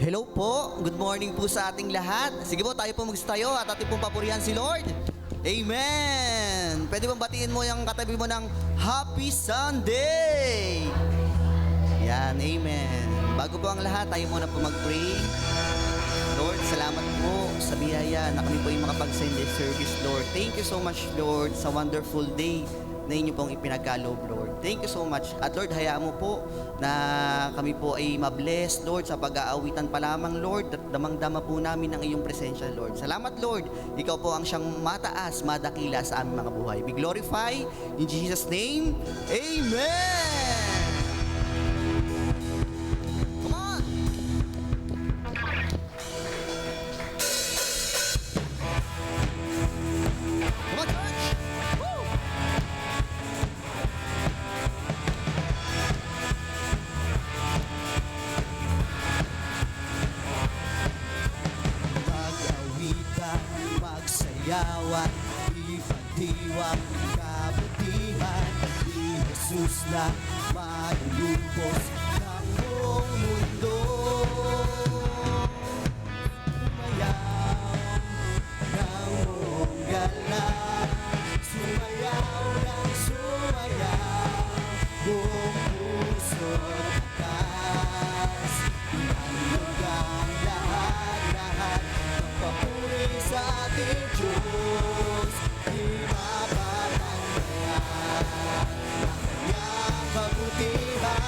Hello po, good morning po sa ating lahat. Sige po, tayo po magstayo at ating pong papurihan si Lord. Amen! Pwede bang batiin mo yung katabi mo ng Happy Sunday! Yan, amen. Bago po ang lahat, tayo muna po mag-pray. Lord, salamat po sa biyaya na kami po yung makapag-send service, Lord. Thank you so much, Lord, sa wonderful day na inyo pong ipinagkaloob, Lord. Thank you so much. At Lord, hayaan mo po na kami po ay mabless, Lord, sa pag-aawitan pa lamang, Lord. Damang-dama po namin ang iyong presensya, Lord. Salamat, Lord. Ikaw po ang siyang mataas, madakila sa aming mga buhay. Be glorify in Jesus' name. Amen! Come on! Come on, church! Woo! Mag-awitan, magsayawan, ipagdiwang kabutihan ni Jesus na malulubos ng buong mundo. Sumayaw ng buong galang, sumayaw ng sumayaw, buong puso't taas. Ihandog ang lahat ng papuri sa ating Diyos. Di mapapantayan ang kanyang kabutihan.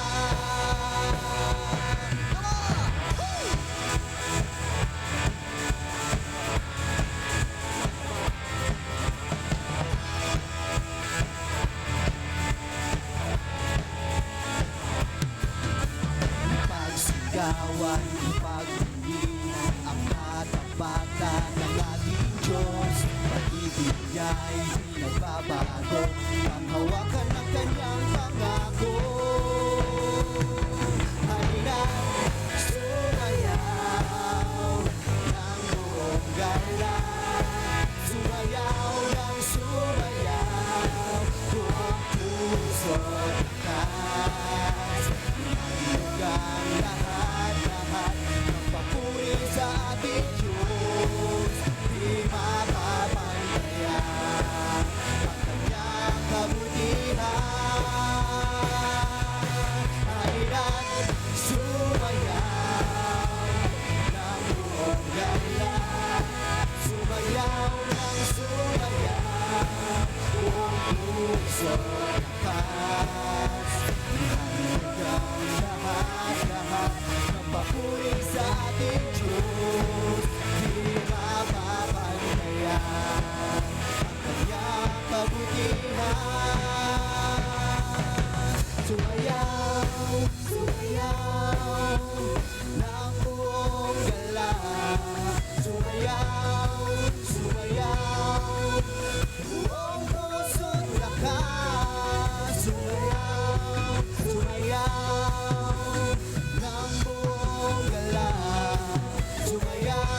Come on! Woo! Pagsigawan, pagpilihan ang katapatan ng ating Diyos. Pag-ibig niya'y pinagbabago, ang hawakan ng kanyang pangako. Halina't sumayaw ng buong galang, sumayaw ng sumayaw, buong puso't taas. Ihandog ang lahat ng papuri sa ating Diyos. Di mapapantayan ang kanyang kabutihan. Halina't sumayaw ng buong galang, sumayaw ng sumayaw, buong puso't taas. Ihandog ang lahat ng papuri sa ating Diyos. Di mapapantayan ang kanyang kabutihan. Sumayaw, sumayaw ng buong galang, sumayaw, sumayaw, buong puso't lakas. Sumayaw, sumayaw ng buong galang, sumayaw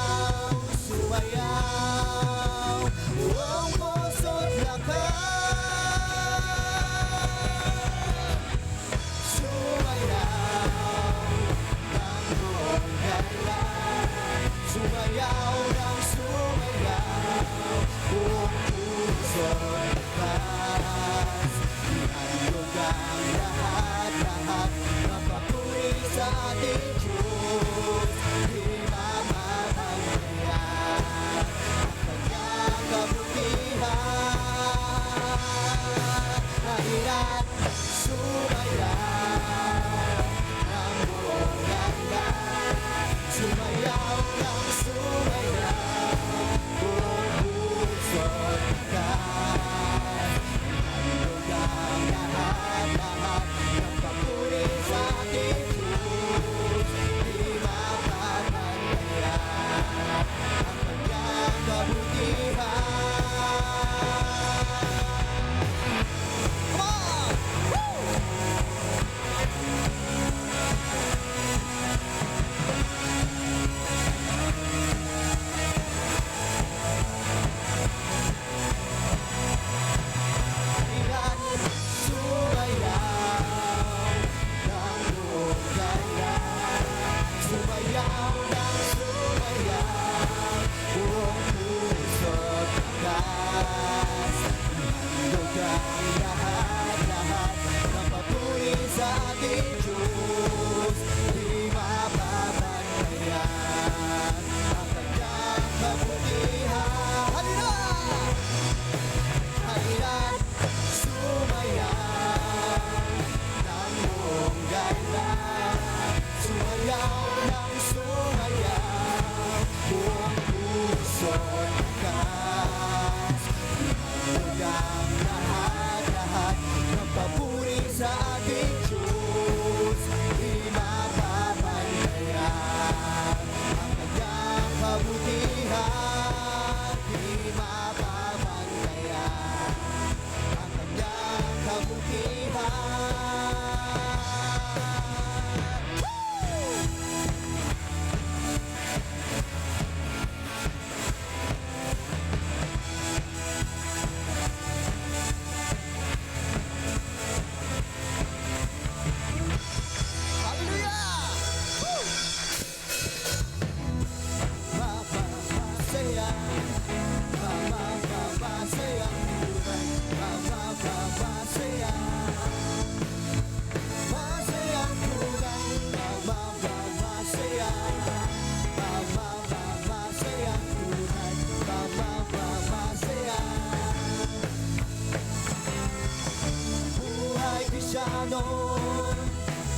Kristiyano,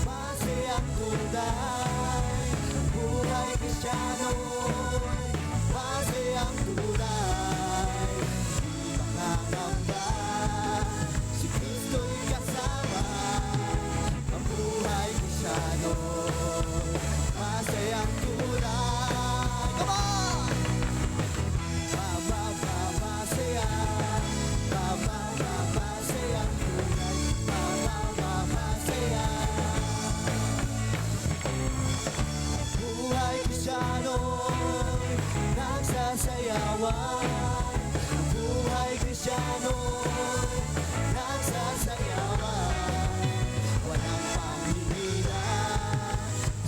masayang tunay. Buhay Kristiyano, masayang tunay. Di makakamba, si Kristo'y kasama. Ang buhay Kristiyano, masayang tunay. Come on! Masaya, masayang tunay. Masaya. Buhay Kristiyano, nagsasayawan. Buhay Kristiyano, nagsasayawan. Walang pangihina,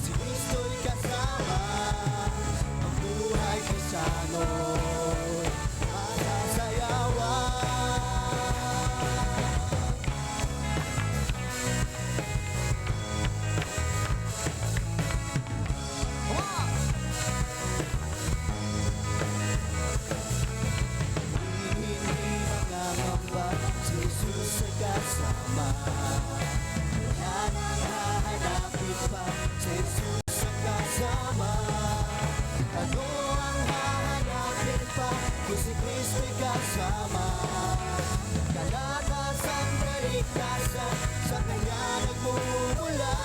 si Kristo'y kasama. Ang buhay Kristiyano, masasayawan. Hindi mangangamba, si Jesus ay kasama. Wala nang hahanapin pa, si Jesus ang kasama. Ano ang hahanapin pa, kung si Kristo'y kasama? Kalatasan, kaligtasan, sa Kanya nagmumula.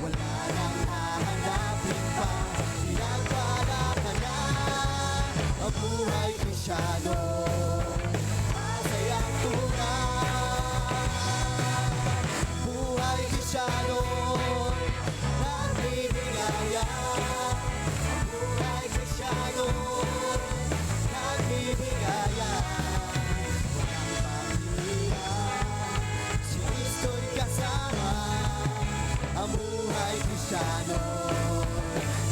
Wala nang hahanapin pa, pinagpala ka na. Ang buhay Kristiyano, masayang tunay. Buhay Kristiyano, nagbibigaya. Ang buhay Kristiyano, nagbibigaya. Walang pamilya, si Kristo'y kasama. Ang buhay Kristiyano,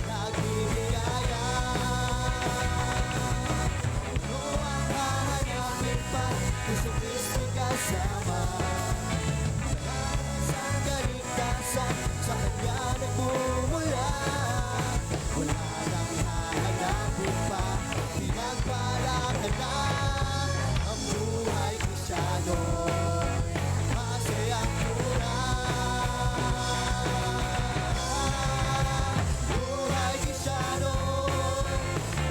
nagbibigaya. Ano ang hahanapin pa, kung si Kristo'y kasama? Kalatasan, kaligtasan, sa Kanya nagmumula. Wala nang hahanapin pa, pinagpala ka na. Ang buhay Kristiyano, masayang tunay. Buhay Kristiyano,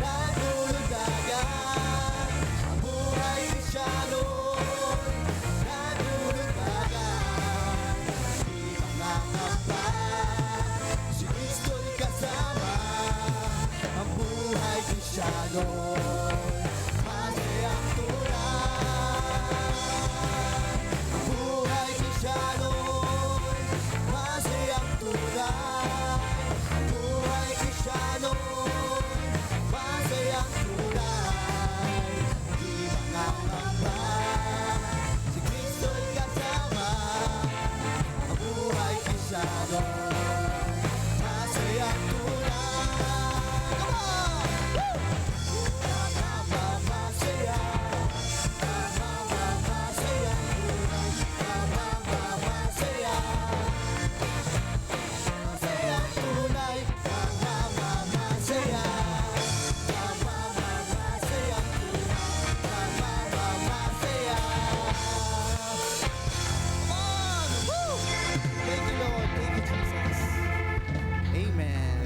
nagdulundagan. Ang buhay Kristiyano, nagdulundagan. Di mangangamba, si Kristo'y kasama. Ang buhay Kristiyano, masayang tunay. Ang buhay Kristiyano, masayang tunay. Ang buhay Kristiyano, masayang tunay. Di mangangamba, si Kristo'y kasama. Ang buhay Kristiyano, masayang tunay. Come on! Masaya, masayang tunay. Masaya, masayang tunay. Masaya, masayang tunay. Masaya. Come on! Woo! Thank you, Lord. Thank you, Jesus. Amen.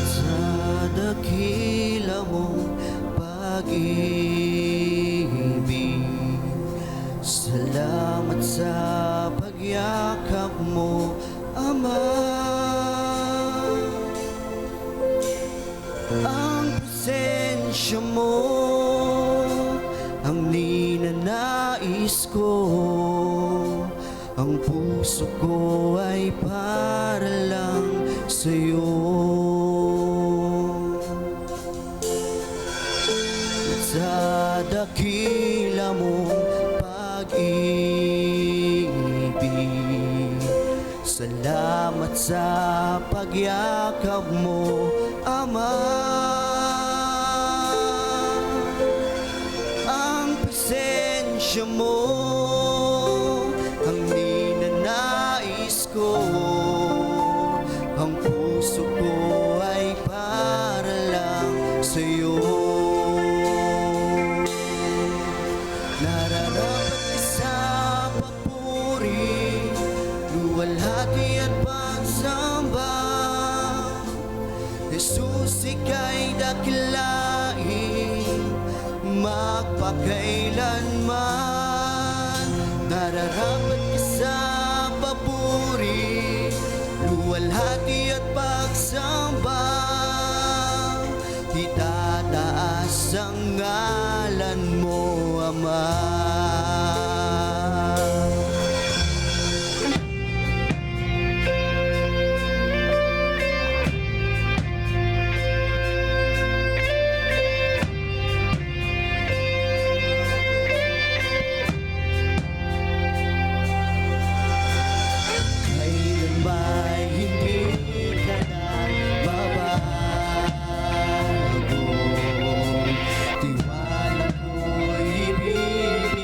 Sa dakila mong pag-ibig, salamat sa pagyakap mo, Ama. Ang presensya mo ang ninanais ko, Ang puso ko ay para lang sa'yo. At sa dakila mong pag-ibig, salamat sa pagyakap mo, Ama. Ang presensya mo ang ninanais ko. Ang puso ko ay para lang sa'yo. Nararapat ka sa papuri, luwalhati at pagsamba. Jesus, ika'y dakilain magpakailanman. Nararapat ka sa papuri, luwalhati at pagsamba. Itataas ang ngalan mo, Ama. Kailan ba'y hindi ka na babago? Tiwala ko'y ibig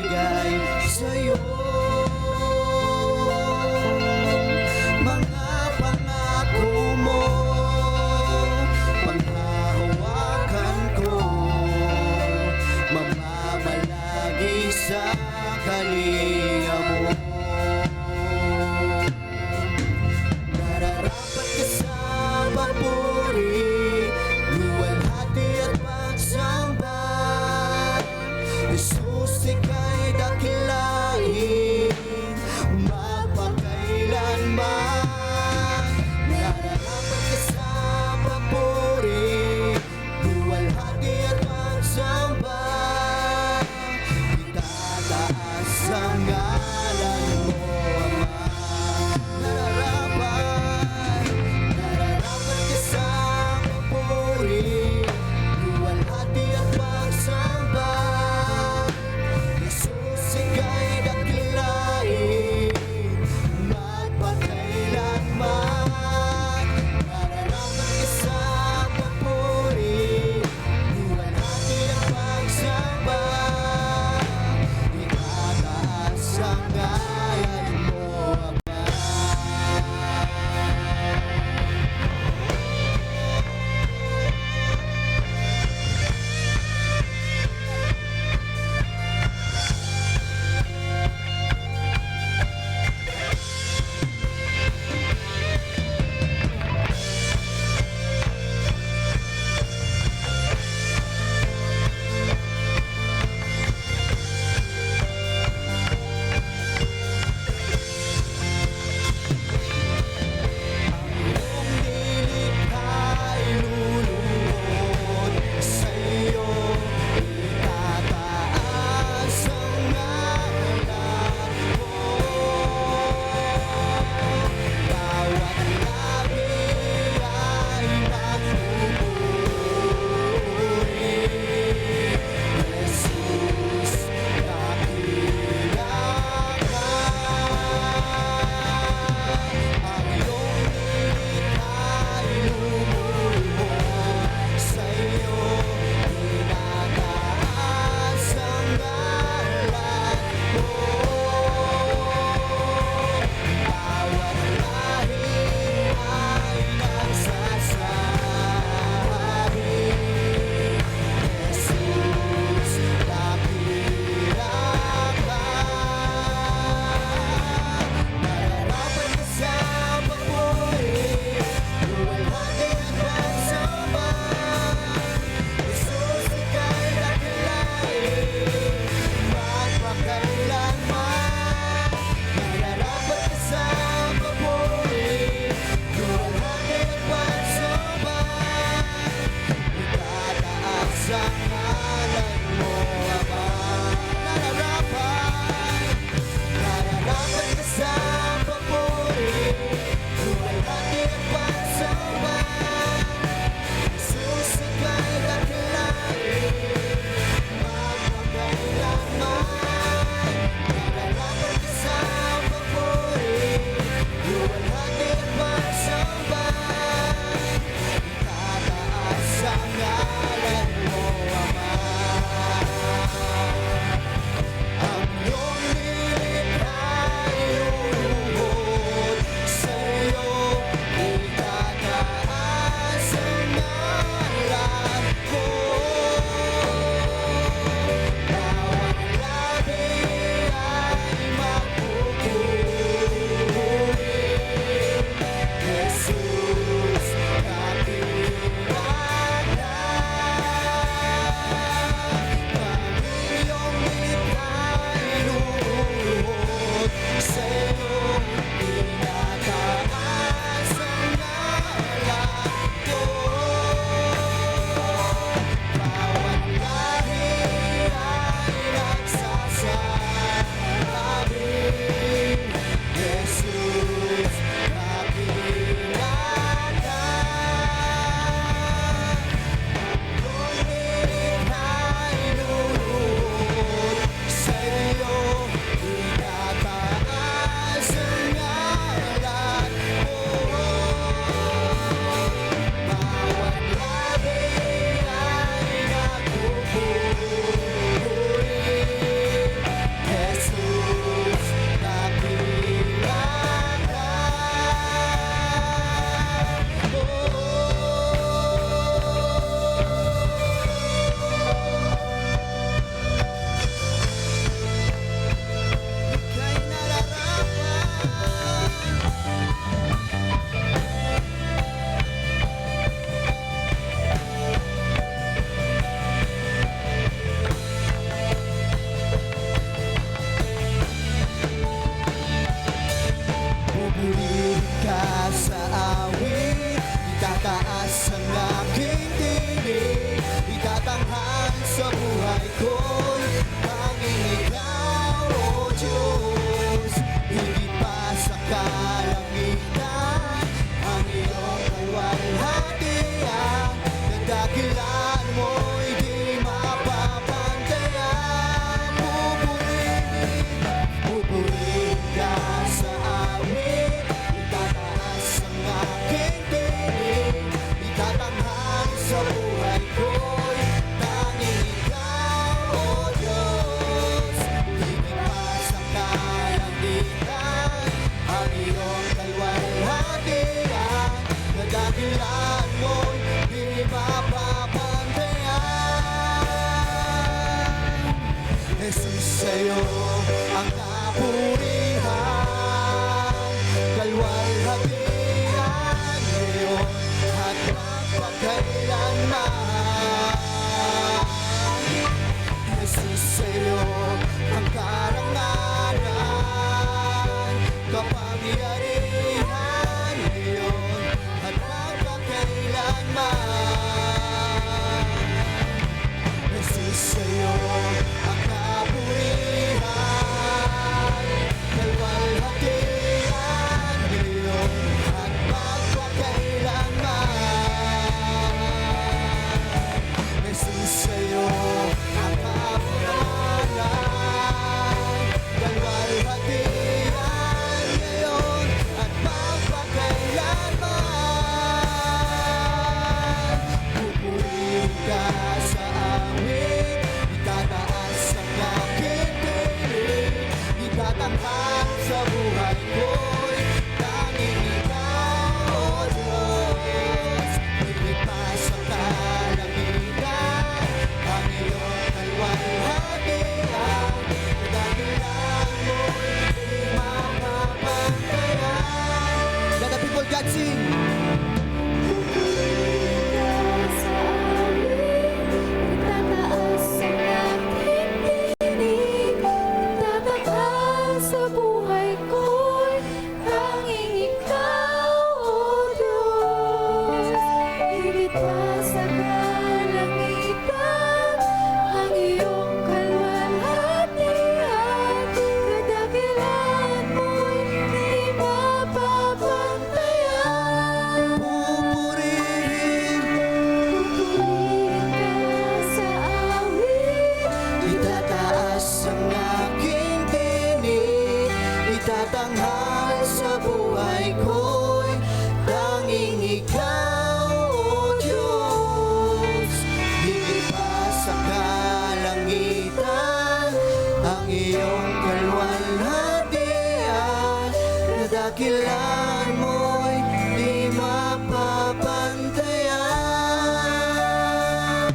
dakilan mo'y di mapapantayan.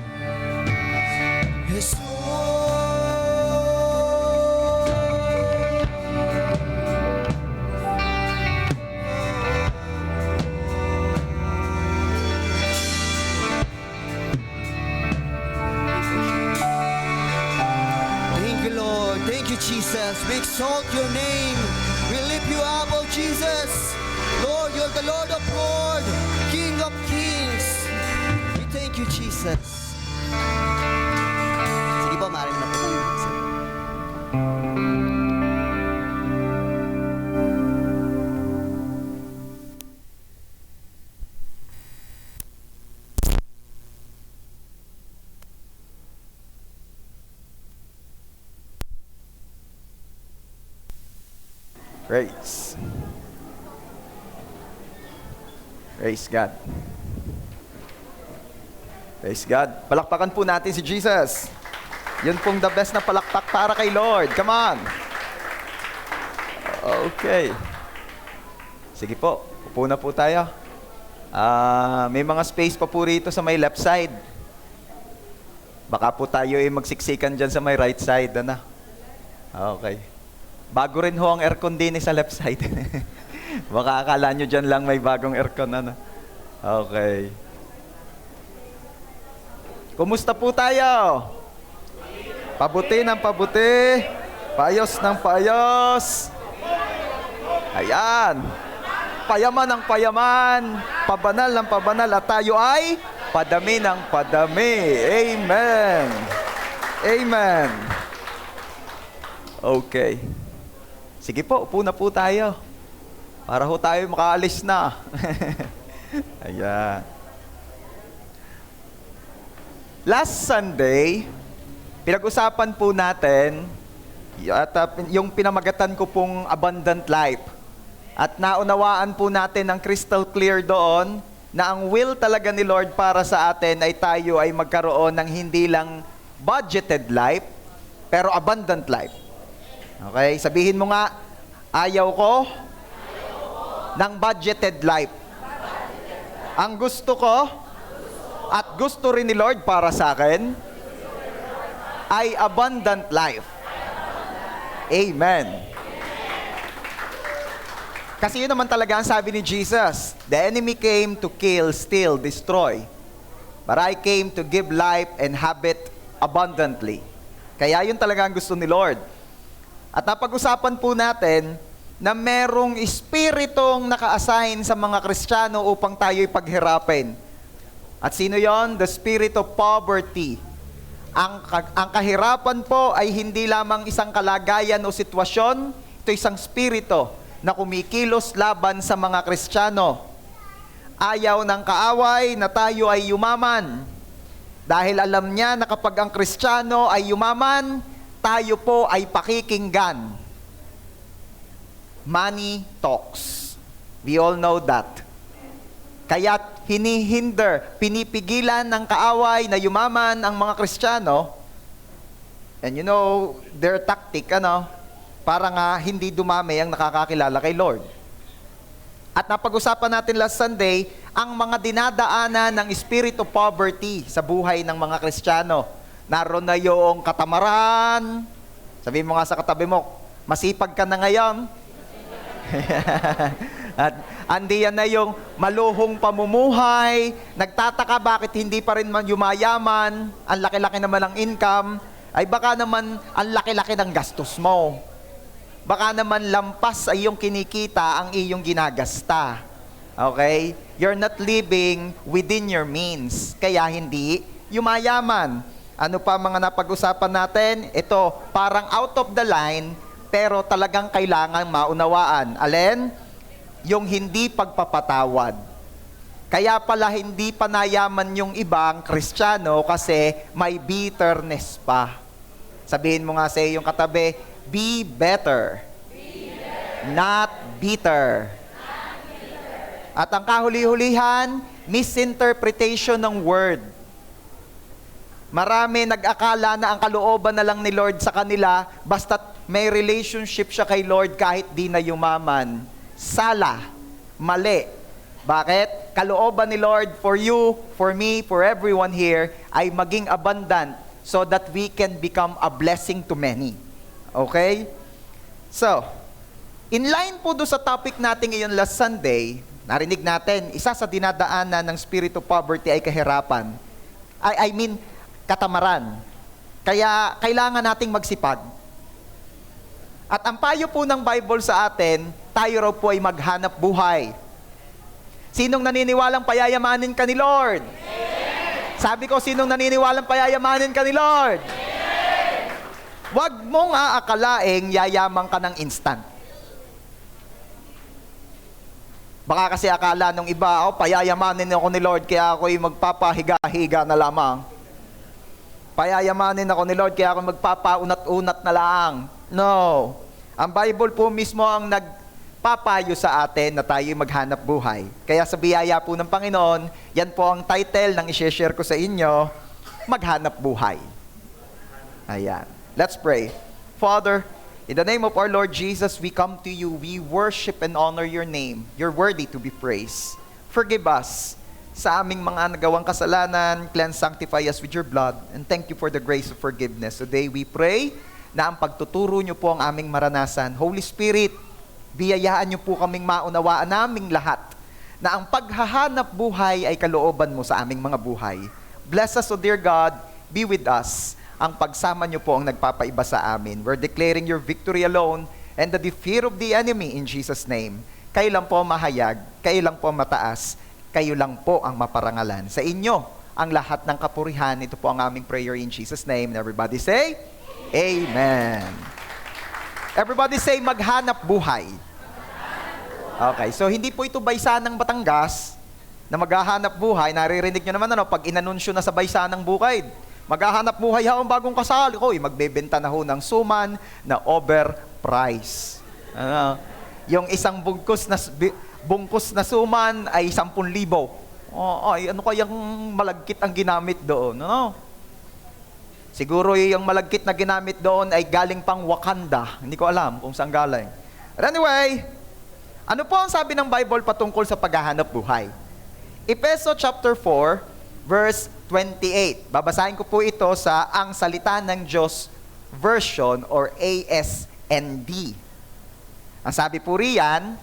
Jesus. Thank you, Lord. Thank you, Jesus. We exalt your name. We lift you up, oh Jesus. Lord, you're the Lord of Lords, King of Kings. We thank you, Jesus. Sige po, maaari na po tayo. Praise. Praise God. Praise God. Palakpakan po natin si Jesus. Yun pong the best na palakpak para kay Lord. Come on. Okay. Sige po. Upo na po tayo. May mga space pa po rito sa may left side. Baka po tayo ay magsiksikan dyan sa may right side. Ano? Okay. Bago rin ho ang aircon din sa left side. Baka akala nyo dyan lang may bagong aircon. Ano? Okay. Kumusta po tayo? Pabuti ng pabuti. Paayos ng paayos. Ayan. Payaman ng payaman. Pabanal ng pabanal. At tayo ay padami ng padami. Amen. Amen. Okay. Sige po, upo na po tayo. Para ho tayo makaalis na. Ayan. Last Sunday, pinag-usapan po natin at yung pinamagatan ko pong abundant life. At naunawaan po natin ng crystal clear doon na ang will talaga ni Lord para sa atin ay tayo ay magkaroon ng hindi lang budgeted life, pero abundant life. Okay? Sabihin mo nga, ayaw ko ng budgeted life. Ang gusto ko at gusto rin ni Lord para sa akin ay abundant life. Amen. Kasi yun naman talaga ang sabi ni Jesus, the enemy came to kill, steal, destroy. But I came to give life and have it abundantly. Kaya yun talaga ang gusto ni Lord. At napag-usapan po natin na merong espiritong naka-assign sa mga Kristiyano upang tayo'y paghirapin. At sino yon? The spirit of poverty. Ang kahirapan po ay hindi lamang isang kalagayan o sitwasyon, ito isang spirito na kumikilos laban sa mga Kristiyano. Ayaw ng kaaway na tayo ay yumaman. Dahil alam niya na kapag ang Kristiyano ay yumaman, tayo po ay pakikinggan. Money talks. We all know that. Kaya hinihinder, pinipigilan ng kaaway na yumaman ang mga Kristiyano. And you know, their tactic, para nga hindi dumami ang nakakakilala kay Lord. At napag-usapan natin last Sunday, ang mga dinadaanan ng spirit of poverty sa buhay ng mga Kristiyano. Naroon na yung katamaran. Sabihin mo nga sa katabi mo, masipag ka na ngayon. At andiyan na yung maluhong pamumuhay. Nagtataka bakit hindi pa rin man yumayaman. Ang laki-laki naman ang income. Ay baka naman ang laki-laki ng gastos mo. Baka naman lampas ay yung kinikita ang iyong ginagasta. Okay? You're not living within your means. Kaya hindi yumayaman. Ano pa mga napag-usapan natin? Ito, parang out of the line, pero talagang kailangan maunawaan. Alin? Yung hindi pagpapatawad. Kaya pala hindi pa nayaman yung ibang Kristiyano kasi may bitterness pa. Sabihin mo nga sa iyong katabi, be better. Not bitter. At ang kahuli-hulihan, misinterpretation ng word. Marami nag-akala na ang kalooban na lang ni Lord sa kanila, basta't may relationship siya kay Lord kahit di na yumaman. sala, mali. Bakit? Kalooban ni Lord for you, for me, for everyone here ay maging abundant so that we can become a blessing to many. Okay? So, in line po doon sa topic natin ngayon last Sunday, narinig natin, isa sa dinadaanan ng spirit of poverty ay kahirapan. I mean, katamaran. Kaya kailangan nating magsipag. At ang payo po ng Bible sa atin, tayo raw po ay maghanap buhay. Sinong naniniwalang payayamanin ka ni Lord? Sabi ko, sinong naniniwalang payayamanin ka ni Lord? Huwag mong aakalaing yayaman ka ng instant. Baka kasi akala nung iba, payayamanin ako ni Lord kaya ako'y magpapahiga-higa na lamang. Payayamanin ako ni Lord kaya ako magpapaunat-unat na lang. No. Ang Bible po mismo ang nagpapayo sa atin na tayo'y maghanap buhay. Kaya sa biyaya po ng Panginoon, yan po ang title ng i-share ko sa inyo, Maghanap Buhay. Ayan. Let's pray. Father, in the name of our Lord Jesus, we come to you. We worship and honor your name. You're worthy to be praised. Forgive us sa aming mga nagawang kasalanan. Cleanse, sanctify us with your blood. And thank you for the grace of forgiveness. Today we pray na ang pagtuturo nyo po ang aming maranasan. Holy Spirit, biyayaan nyo po kaming maunawaan naming lahat na ang paghahanap buhay ay kalooban mo sa aming mga buhay. Bless us, O dear God, be with us. Ang pagsama nyo po ang nagpapaiba sa amin. We're declaring your victory alone and the defeat of the enemy in Jesus' name. Kayo lang po mahayag, kayo lang po mataas, kayo lang po ang maparangalan. Sa inyo, ang lahat ng kapurihan. Ito po ang aming prayer in Jesus' name. And everybody say, Amen. Everybody say, maghanap buhay. Okay, so hindi po ito baysa ng Batangas na maghahanap buhay. Naririnig nyo naman pag inanunsyo na sa baysa ng bukid. Maghahanap buhay ha ang bagong kasal. Magbebenta na ho ng suman na overprice. Yung isang bungkus na suman ay 10,000. Ano kayang malagkit ang ginamit doon? Siguro yung malagkit na ginamit doon ay galing pang Wakanda. Hindi ko alam kung saan galing. But anyway, ano po ang sabi ng Bible patungkol sa paghahanap buhay? Efeso chapter 4, verse 28. Babasahin ko po ito sa Ang Salita ng Diyos version or ASND. Ang sabi po riyan,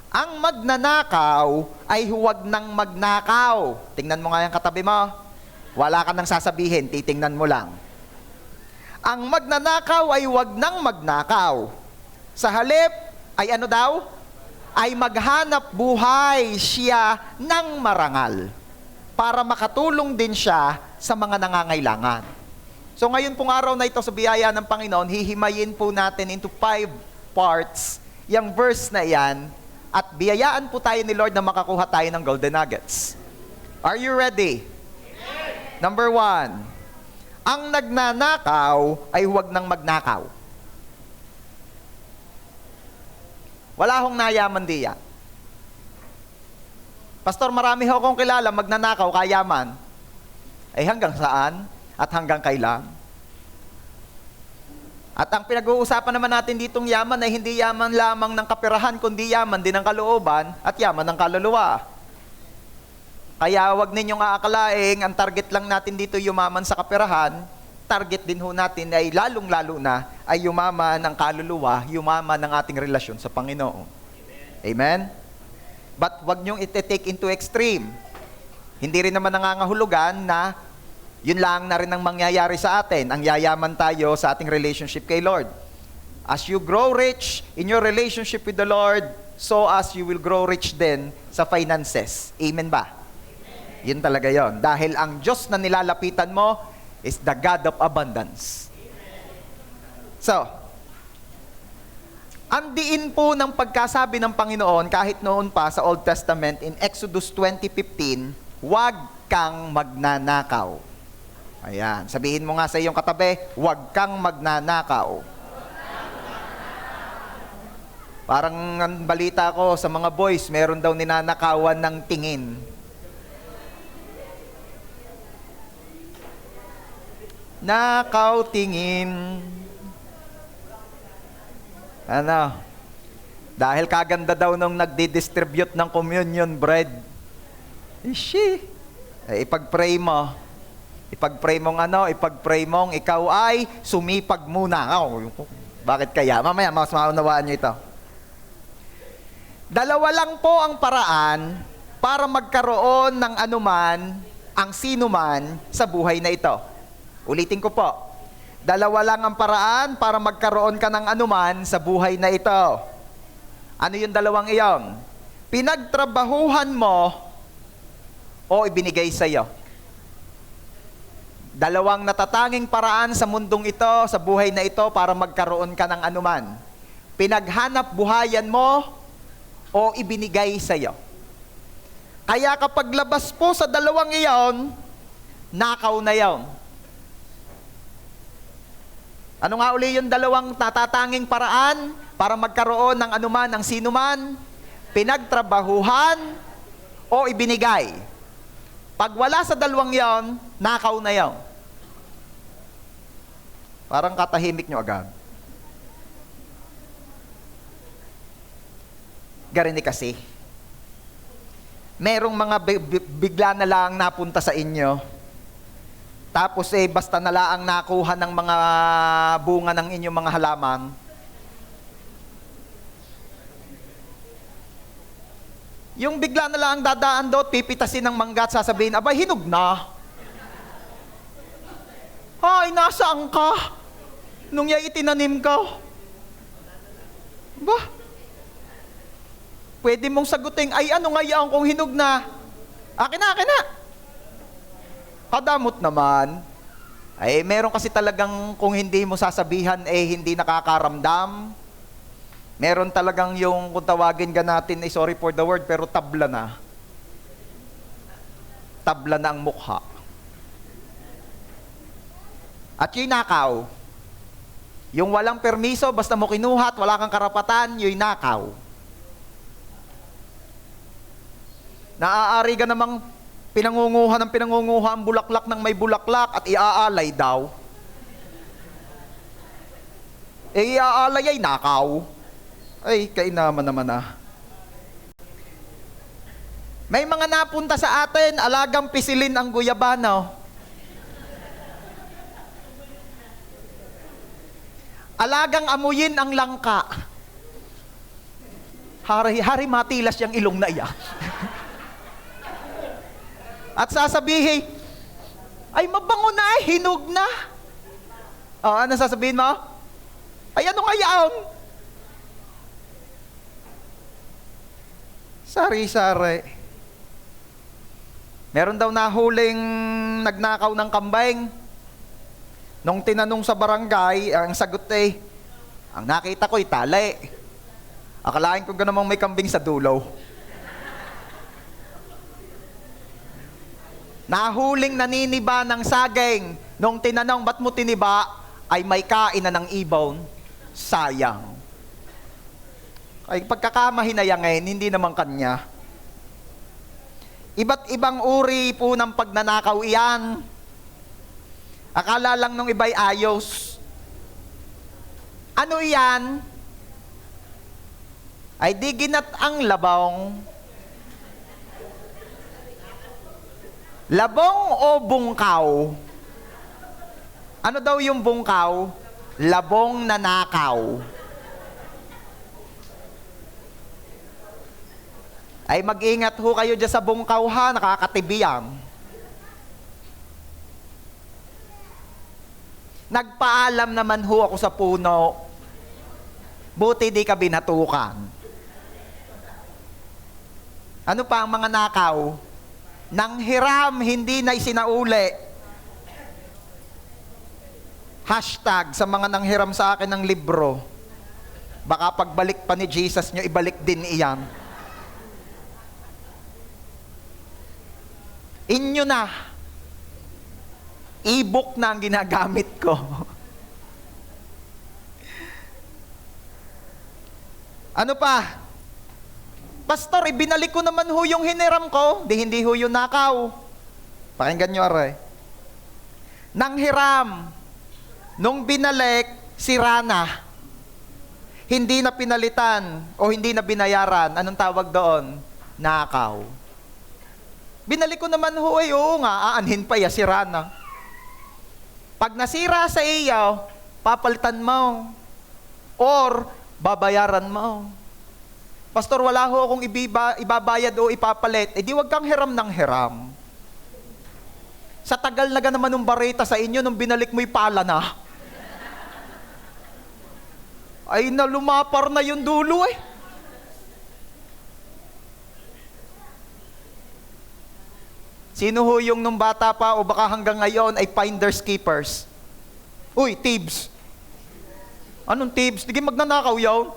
ang magnanakaw ay huwag nang magnakaw. Tingnan mo nga yung katabi mo. Wala ka nang sasabihin, titingnan mo lang. Ang magnanakaw ay huwag nang magnakaw. Sa halip ay ano daw? Ay maghanap buhay siya ng marangal para makatulong din siya sa mga nangangailangan. So ngayon pong araw na ito sa biyaya ng Panginoon, hihimayin po natin into 5 parts yung verse na yan at biyayaan po tayo ni Lord na makakuha tayo ng golden nuggets. Are you ready? Number 1, ang nagnanakaw ay huwag nang magnakaw. Wala hong nayaman diya. Pastor, marami ho akong kilala, magnanakaw, kayaman. Ay hanggang saan at hanggang kailan? At ang pinag-uusapan naman natin ditong yaman ay hindi yaman lamang ng kapirahan, kundi yaman din ng kalooban at yaman ng kaluluwa. Kaya wag ninyong aakalaing ang target lang natin dito yumaman sa kaperahan, target din ho natin ay lalong-lalo na ay yumaman ng kaluluwa, yumaman ng ating relasyon sa Panginoon. Amen? But wag niyong iti-take into extreme. Hindi rin naman nangangahulugan na yun lang na rin ang mangyayari sa atin, ang yayaman tayo sa ating relationship kay Lord. As you grow rich in your relationship with the Lord, so as you will grow rich din sa finances. Amen ba? Yun talaga yon. Dahil ang Diyos na nilalapitan mo is the God of abundance. So, ang diin po ng pagkasabi ng Panginoon kahit noon pa sa Old Testament in Exodus 20:15, huwag kang magnanakaw. Ayan, sabihin mo nga sa iyong katabi, huwag kang magnanakaw. Parang ang balita ko sa mga boys, meron daw ninanakawan ng tingin. Nakaw tingin. Dahil kaganda daw nung nagdi-distribute ng communion bread. Ishi. Ipag-pray mo. Ipag-pray mong ikaw ay sumipag muna. Bakit kaya? Mamaya, mas maunawaan nyo ito. Dalawa lang po ang paraan para magkaroon ng anuman, ang sinuman sa buhay na ito. Ulitin ko po. Dalawa lang ang paraan para magkaroon ka ng anuman sa buhay na ito. Ano yung dalawang iyon? Pinagtrabahuhan mo o ibinigay sa iyo. Dalawang natatanging paraan sa mundong ito, sa buhay na ito, para magkaroon ka ng anuman. Pinaghanap buhayan mo o ibinigay sa iyo. Kaya kapag labas po sa dalawang iyon, nakaw na yon. Ano nga uli yung dalawang natatanging paraan para magkaroon ng anuman, ng sinuman? Pinagtrabahuhan o ibinigay. Pag wala sa dalawang yon, nakaw na yon. Parang katahimik nyo agad. Garini kasi, merong mga bigla na lang napunta sa inyo. Tapos basta na lang nakuha ng mga bunga ng inyong mga halaman. Yung bigla na lang dadaan doon, pipitasin ng mangga at sasabihin, abay, hinog na. Ay, nasaan ka? Nung yay itinanim ka. Ba? Pwede mong sagutin, ay ano nga yan kung hinog na? Akin na. Kadamot naman. Ay, meron kasi talagang kung hindi mo sasabihan, hindi nakakaramdam. Meron talagang yung, kung tawagin ka natin, sorry for the word, pero tabla na. Tabla na ang mukha. At yung nakaw, yung walang permiso, basta mo kinuha at wala kang karapatan, yung nakaw. Naaari ka namang pinangunguha ang bulaklak ng may bulaklak at iaalay daw. Iaalay ay nakaw. Ay, kainaman naman ah. May mga napunta sa atin, alagang pisilin ang guyabano. Alagang amuyin ang langka. Hari matilas yung ilong na iya. At sasabihin, ay mabango na hinog na. Ano sasabihin mo? Ay ano nga yaon? Sari-sari. Meron daw nahuling nagnakaw ng kambing. Nung tinanong sa barangay, ang sagot ang nakita ko'y tali. Akalain ko ganun may kambing sa dulo. Nahuling naniniba ng saging. Nung tinanong, ba't mo tiniba? Ay may kain na ng ibon. Sayang. Ay pagkakamahinayangin, hindi naman kanya. Iba't ibang uri po ng pagnanakaw iyan. Akala lang nung iba'y ayos. Ano iyan? Ay di ginat ang labong. Labong o bungkaw? Ano daw yung bungkaw? Labong na nakaw. Ay mag-ingat ho kayo dyan sa bungkaw ha, nakakatibiyang. Nagpaalam naman ho ako sa puno. Buti di ka binatukan. Ano pa ang mga nakaw? Nang hiram, hindi na isinauli. Hashtag sa mga nanghiram sa akin ng libro. Baka pagbalik pa ni Jesus nyo, ibalik din iyan. Inyo na. E-book na ang ginagamit ko. Ano pa? Pastor, ibinalik ko naman ho yung hiniram ko. Hindi ho yung nakaw. Pakinggan nyo, aray. Nang hiram, nung binalik, sira na. hindi na pinalitan o hindi na binayaran, anong tawag doon? Nakaw. Binalik ko naman ho, oo nga, aanhin pa ya, sira na. Pag nasira sa iyo, papalitan mo. Or, babayaran mo. Pastor, wala ho akong ibabayad o ipapalit. Eh di wag kang hiram ng hiram. Sa tagal na naman ng bareta sa inyo, nung binalik mo'y pala na. Ay, nalumapar na yung dulo eh. Sino ho yung nung bata pa o baka hanggang ngayon ay finders keepers? Uy, thieves. Anong thieves? Di magnanakaw yun.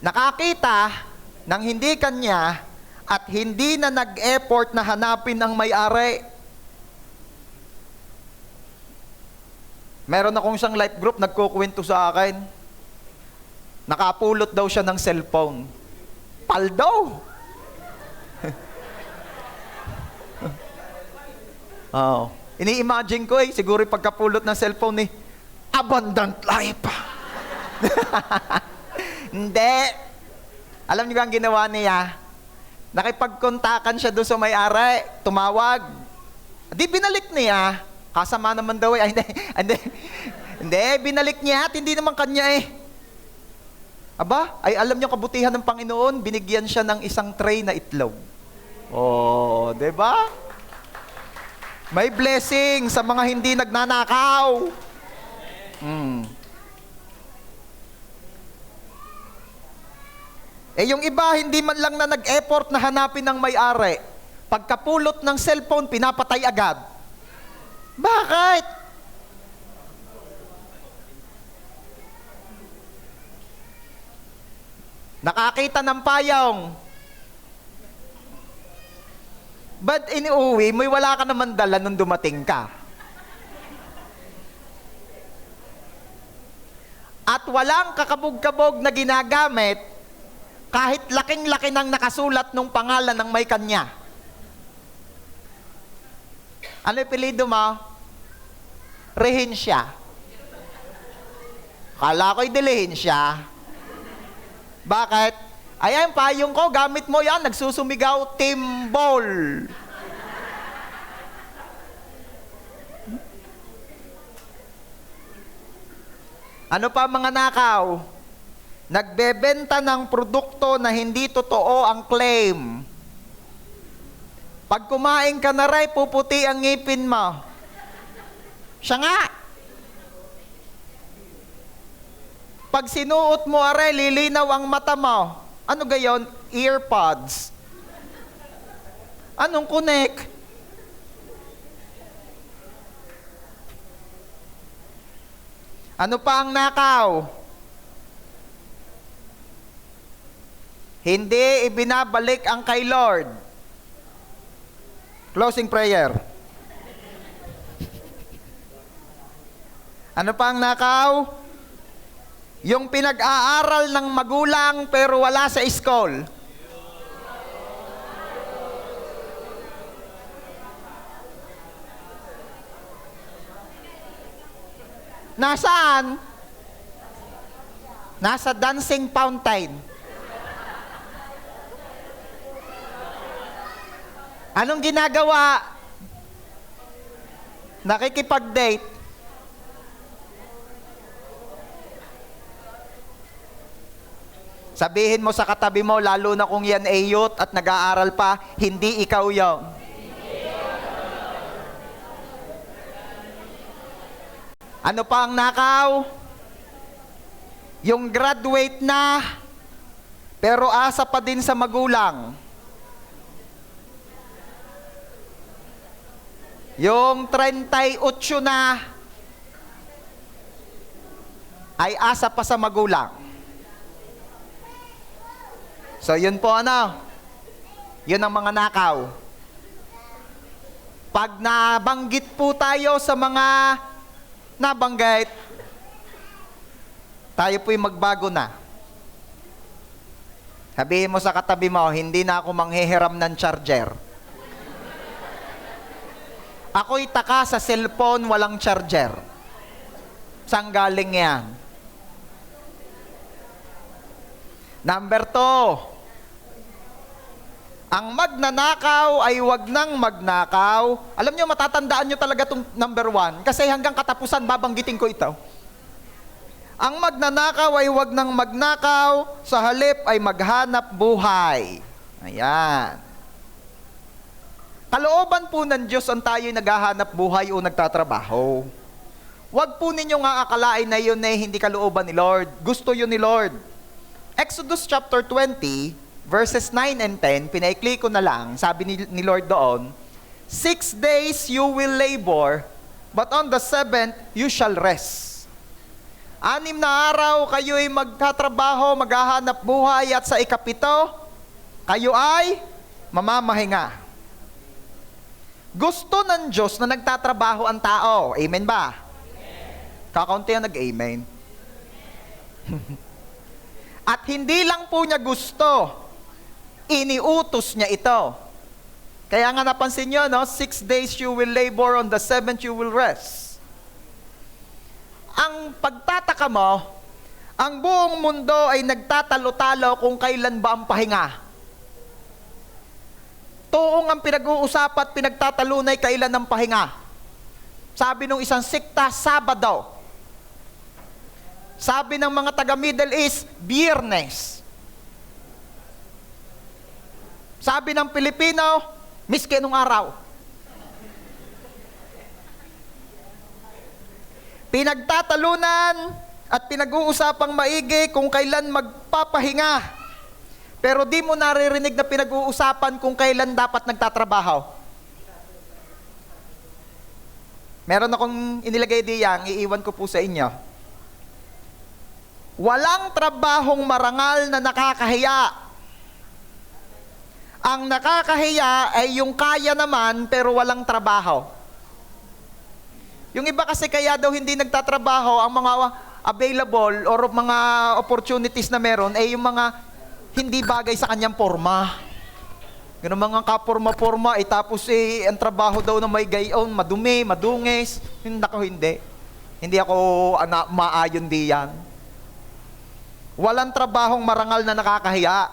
Nakakita ng hindi kanya at hindi na nag-effort na hanapin ang may-ari. Meron akong isang life group, nagkukwento sa akin. Nakapulot daw siya ng cellphone. Paldo! Oh. Ini-imagine ko siguro pagkapulot ng cellphone abundant life. Hindi. Alam niyo ang ginawa niya? Nakipagkontakan siya doon sa may-ari, tumawag. Di binalik niya. Kasama naman daw Ay, hindi, binalik niya at hindi naman kanya Aba, ay alam niyo kabutihan ng Panginoon, binigyan siya ng isang tray na itlog. Oh, 'di ba? May blessing sa mga hindi nagnanakaw. Yung iba, hindi man lang na nag-effort na hanapin ng may-ari. Pagkapulot ng cellphone, pinapatay agad. Bakit? Nakakita ng payong. Ba't iniuwi mo'y wala ka naman dala nung dumating ka? At walang kakabog-kabog na ginagamit kahit laking-laki nang nakasulat nung pangalan ng may kanya. Ano yung apelyido mo? Rehencia. Kala ko'y Dilihencia. Bakit? Ayan, payong ko, gamit mo yan, nagsusumigaw, timbol. Ano pa mga nakaw? Nagbebenta ng produkto na hindi totoo ang claim. Pag kumain ka na rin, puputi ang ngipin mo. Siya nga. Pag sinuot mo are, lilinaw ang mata mo. Ano gayon? Earpods. Anong connect? Ano pa ang nakaw? Hindi ibinabalik ang kay Lord. Closing prayer. Ano pa ang nakaw? Yung pinag-aaral ng magulang pero wala sa school. Nasaan? Nasa dancing fountain. Anong ginagawa? Nakikipag-date. Sabihin mo sa katabi mo, lalo na kung yan ay youth at nag-aaral pa, hindi ikaw yun. Ano pa ang nakaw? Yung graduate na, pero asa pa din sa magulang. Yung 38 na, ay asa pa sa magulang. So, yun po yun ang mga nakaw. Pag nabanggit po tayo sa mga nabanggit, tayo po'y magbago na. Sabihin mo sa katabi mo, hindi na ako manghihiram ng charger. Ako'y taka sa cellphone, walang charger. Saan galing yan? Number 2, ang magnanakaw ay wag nang magnakaw. Alam nyo, matatandaan nyo talaga itong number 1 kasi hanggang katapusan babanggitin ko ito. Ang magnanakaw ay wag nang magnakaw, sa halip ay maghanap buhay. Ayan. Kalooban po ng Diyos ang tayo'y naghahanap buhay o nagtatrabaho. Huwag po ninyong aakalain na yun hindi kalooban ni Lord. Gusto yun ni Lord. Exodus chapter 20, verses 9 and 10, pinaikli ko na lang, sabi ni Lord doon, 6 days you will labor, but on the 7th you shall rest. 6 na araw kayo'y magtatrabaho, maghahanap buhay, at sa ika-7, kayo ay mamamahinga. Gusto ng Diyos na nagtatrabaho ang tao. Amen ba? Kakaunti ang nag-amen. At hindi lang po niya gusto, iniutos niya ito. Kaya nga napansin niyo, 6 days you will labor, on the 7th you will rest. Ang pagtataka mo, ang buong mundo ay nagtatalo-talo kung kailan ba ang pahinga. Tuong ang pinag-uusapan at pinagtatalunay kailan ang pahinga. Sabi nung isang sikta, Sabado. Sabi ng mga taga-Middle East, Biyernes. Sabi ng Pilipino, miski nung araw. Pinagtatalunan at pinag-uusapang maigi kung kailan magpapahinga. Pero di mo naririnig na pinag-uusapan kung kailan dapat nagtatrabaho. Meron akong inilagay diyang, iiwan ko po sa inyo. Walang trabahong marangal na nakakahiya. Ang nakakahiya ay yung kaya naman pero walang trabaho. Yung iba kasi kaya daw hindi nagtatrabaho, ang mga available or mga opportunities na meron ay yung mga hindi bagay sa kanyang forma. Ganun mga kaporma-porma, tapos ang trabaho daw na may gayon, madumi, madungis. Hindi. Hindi ako maayon diyan. Walang trabahong marangal na nakakahiya.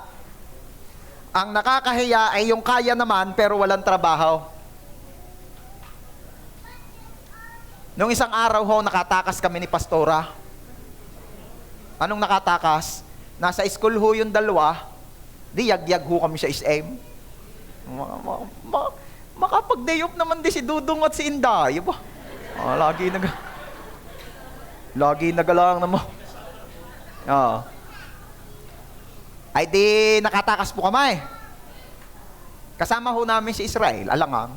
Ang nakakahiya ay yung kaya naman pero walang trabaho. Nung isang araw nakatakas kami ni Pastora. Anong nakatakas? Nasa school yung dalawa, yagyag kami sa SM. Makapag-day off naman di si Dudong at si Inday. Lagi nagalang naman. Ay di nakatakas po kami. Kasama namin si Israel, alangang.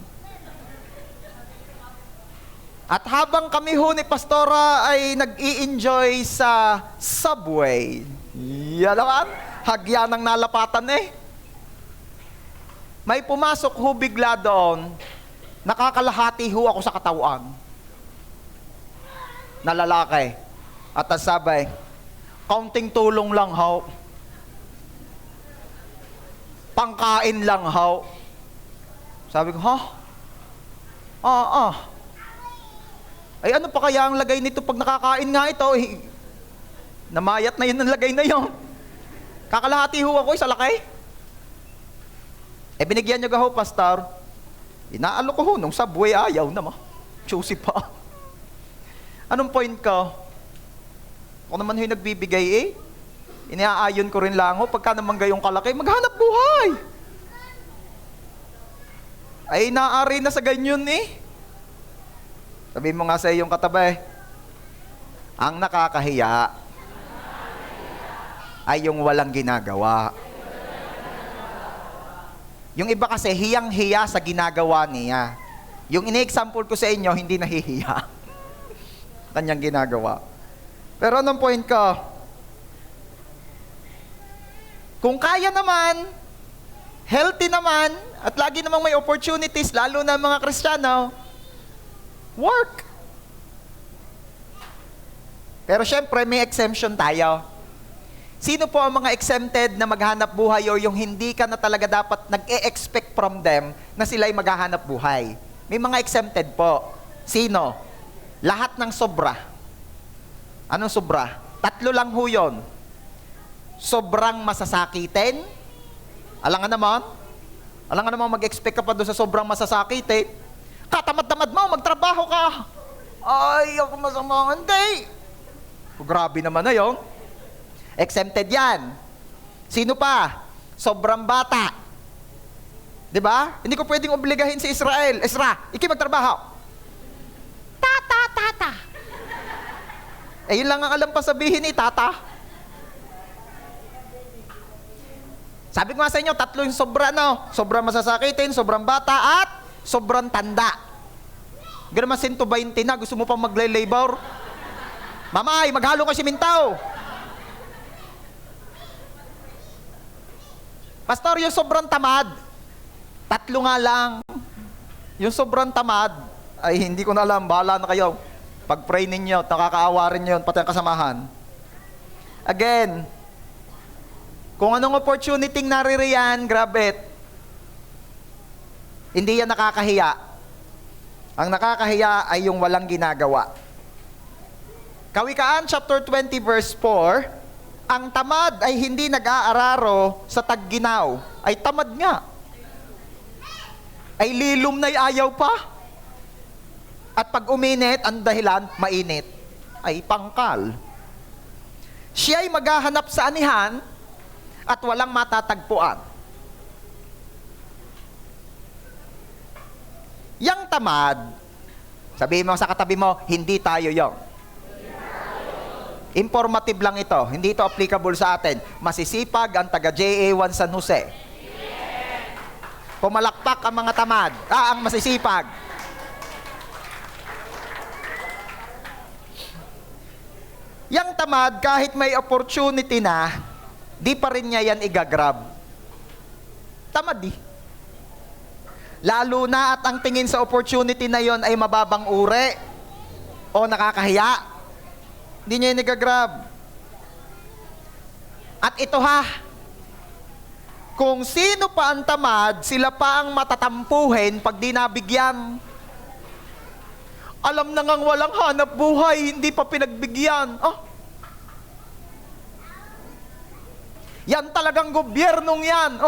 At habang kami ni Pastora ay nag-i-enjoy sa subway, yalawan, hagyan ng nalapatan may pumasok bigla doon, nakakalahati ako sa katawan. Na lalaki. At sabay, kaunting tulong lang pangkain lang Sabi ko, ay ano pa kaya ang lagay nito pag nakakain nga ito? Namayat na yun ang lagay na yun. Kakalahati ako sa laki. Binigyan nyo Pastor. Inaalo ko nung subway, ayaw naman. Choosy pa. Anong point ko? Ako naman nagbibigay Iniaayon ko rin lang pagka naman gayong kalaki, maghanap buhay. Ay naari na sa ganyan Sabi mo nga sa iyong katabi, ang nakakahiya ay yung walang ginagawa. Yung iba kasi hiyang-hiya sa ginagawa niya. Yung ini-example ko sa inyo, hindi nahihiya. Kanyang ginagawa. Pero anong point ko? Kung kaya naman, healthy naman, at lagi namang may opportunities, lalo na mga Kristiyano, work. Pero syempre, may exemption tayo. Sino po ang mga exempted na maghanap buhay o yung hindi ka na talaga dapat nag-e-expect from them na sila'y maghahanap buhay? May mga exempted po. Sino? Lahat ng sobra. Anong sobra? 3 lang ho yun. Sobrang masasakitin. Alam nga naman mag-expect ka pa doon sa sobrang masasakitin. Katamad-tamad mo, magtrabaho ka. Ay, ako masama. Hindi. Grabe naman na yun. Exempted yan. Sino pa? Sobrang bata. Diba? Hindi ko pwedeng obligahin si Israel. Isra, iki magtrabaho. Tata. Eh, yun lang ang alam pa sabihin ni tata. Sabi ko nga sa inyo, 3 yung sobra, no? Sobrang masasakitin, sobrang bata, at sobrang tanda. Ganun naman 120 na, gusto mo pang magle-labor? Mamay, maghalo ka simintaw. Pastor, yung sobrang tamad, 3 nga lang. Yung sobrang tamad, ay hindi ko na alam, bahala na kayo. Pag-pray ninyo, nakakaawa rin yun, pati ang kasamahan. Again, kung anong opportunity naririyan, grabe. Hindi yan nakakahiya. Ang nakakahiya ay yung walang ginagawa. Kawikaan chapter 20 verse 4, ang tamad ay hindi nag-aararo sa tagginaw. Ay tamad nga. Ay lilom na'y ayaw pa. At pag uminit, ang dahilan, mainit. Ay pangkal. Siya ay maghahanap sa anihan at walang matatagpuan. Yang tamad, sabihin mo sa katabi mo, hindi tayo yung. Informative lang ito, hindi ito applicable sa atin. Masisipag ang taga JA1 San Jose. Pumalakpak ang mga tamad, ang masisipag. Yang tamad, kahit may opportunity na, di pa rin niya yan igagrab. Tamad di. Lalo na at ang tingin sa opportunity na yon ay mababang uri o nakakahiya. Hindi niya yan igagrab. At ito kung sino pa ang tamad, sila pa ang matatampuhin pag di nabigyan. Alam na ngang walang hanap buhay, hindi pa pinagbigyan. Yan talagang gobyernong yan.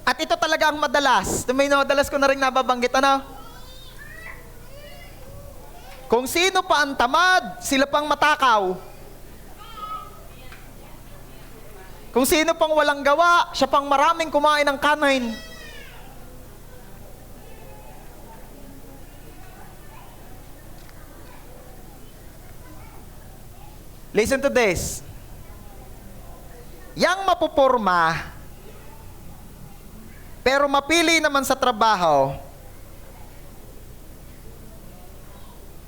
At ito talaga ang madalas. May madalas ko na rin nababanggit, Kung sino pa ang tamad, sila pang matakaw. Kung sino pang walang gawa, siya pang maraming kumain ng kanin. Listen to this. Yang mapuporma, pero mapili naman sa trabaho,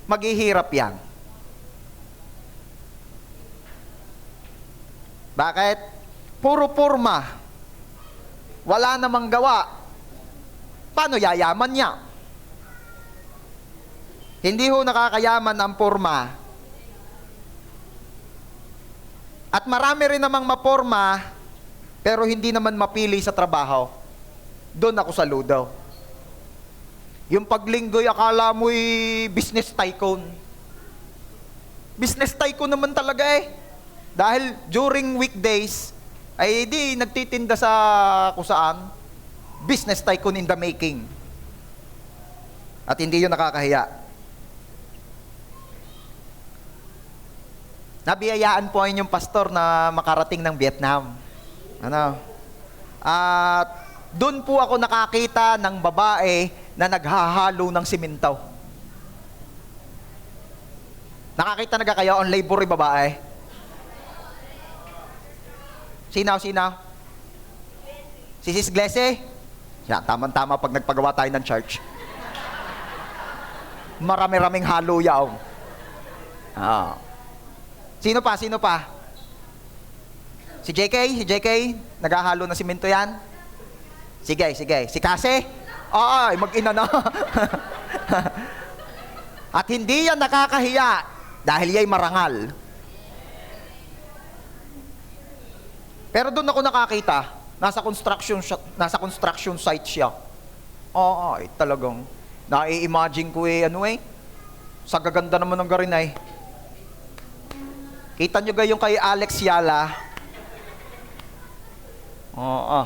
maghihirap yan. Bakit? Puro porma. Wala namang gawa. Paano yayaman niya? Hindi ho nakakayaman ang porma. At marami rin namang maporma, pero hindi naman mapili sa trabaho. Doon ako saludo. Yung paglinggoy, akala mo'y business tycoon. Business tycoon naman talaga Dahil during weekdays, ay di nagtitinda sa kusaan. Business tycoon in the making. At hindi yun nakakahiya. Nabiyayaan po ang inyong pastor na makarating ng Vietnam. At doon po ako nakakita ng babae na naghahalo ng simintaw. Nakakita na kayo on labor yung babae? Sinaw? Si Sis Glese? Yan, tama-tama pag nagpagawa tayo ng church. Marami-raming halo yaw. Sino pa? Si JK? Naghahalo ng simento yan? Sige. Si Kase? Ay, mag-ina na. At hindi yan nakakahiya dahil ya'y marangal. Pero doon ako nakakita, nasa construction site siya. Oo, ay talagang nai-imagine ko sa gaganda naman ng Garinay. Kita nyo yung kay Alex Yala? Oo.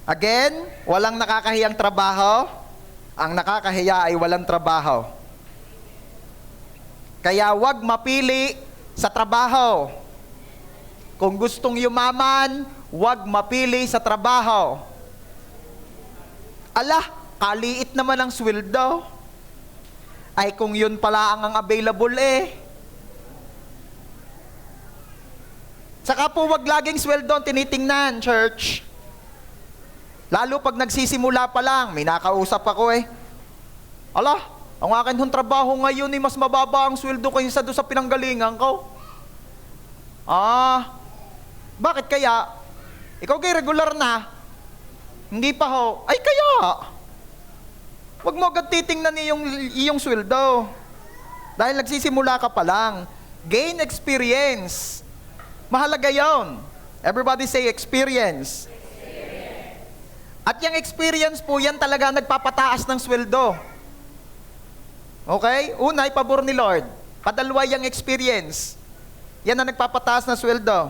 Again, walang nakakahiyang trabaho. Ang nakakahiya ay walang trabaho. Kaya wag mapili sa trabaho. Kung gustong yumaman, wag mapili sa trabaho. Ala, kaliit naman ang sweldo. Ay kung yun pala ang available Saka po wag laging sweldo ang tinitingnan, church. Lalo pag nagsisimula pa lang, may nakausap ako Ala, ang akin hong trabaho ngayon mas mababa ang sweldo kaysa doon sa pinanggalingan ko. Bakit kaya? Ikaw kay regular na. Hindi pa ho. Ay kaya, wag mo agad titingnan iyong sweldo. Dahil nagsisimula ka pa lang. Gain experience. Mahalaga yon. Everybody say experience. At yung experience po, yan talaga nagpapataas ng sweldo. Okay? Una, pabor ni Lord. Padalwa yung experience. Yan ang nagpapataas ng sweldo.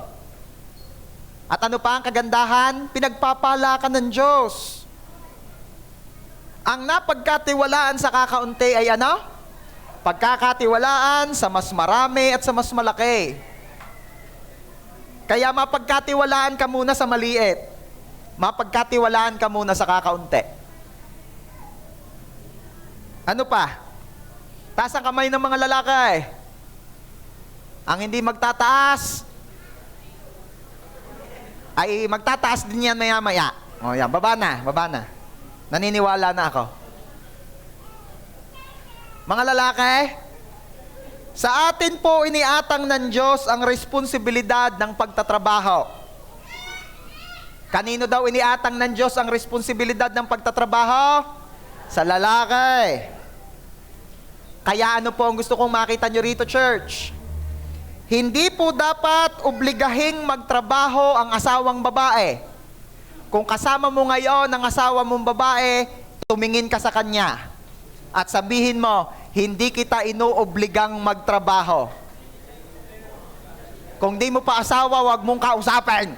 At ano pa ang kagandahan? Pinagpapala ka ng Diyos. Ang napagkatiwalaan sa kakaunti ay ano? Pagkakatiwalaan sa mas marami at sa mas malaki. Kaya mapagkatiwalaan ka muna sa maliit. Mapagkatiwalaan ka muna sa kakaunti. Ano pa? Taas ang kamay ng mga lalaki. Ang hindi magtataas, ay magtataas din yan maya-maya. O yan, baba na. Naniniwala na ako. Mga lalaki, sa atin po iniatang ng Diyos ang responsibilidad ng pagtatrabaho. Kanino daw iniatang ng Diyos ang responsibilidad ng pagtatrabaho? Sa lalaki. Kaya ano po ang gusto kong makita nyo rito, church? Hindi po dapat obligahing magtrabaho ang asawang babae. Kung kasama mo ngayon ang asawa mong babae, tumingin ka sa kanya at sabihin mo, hindi kita inuobligang magtrabaho. Kung di mo pa asawa, wag mong kausapin.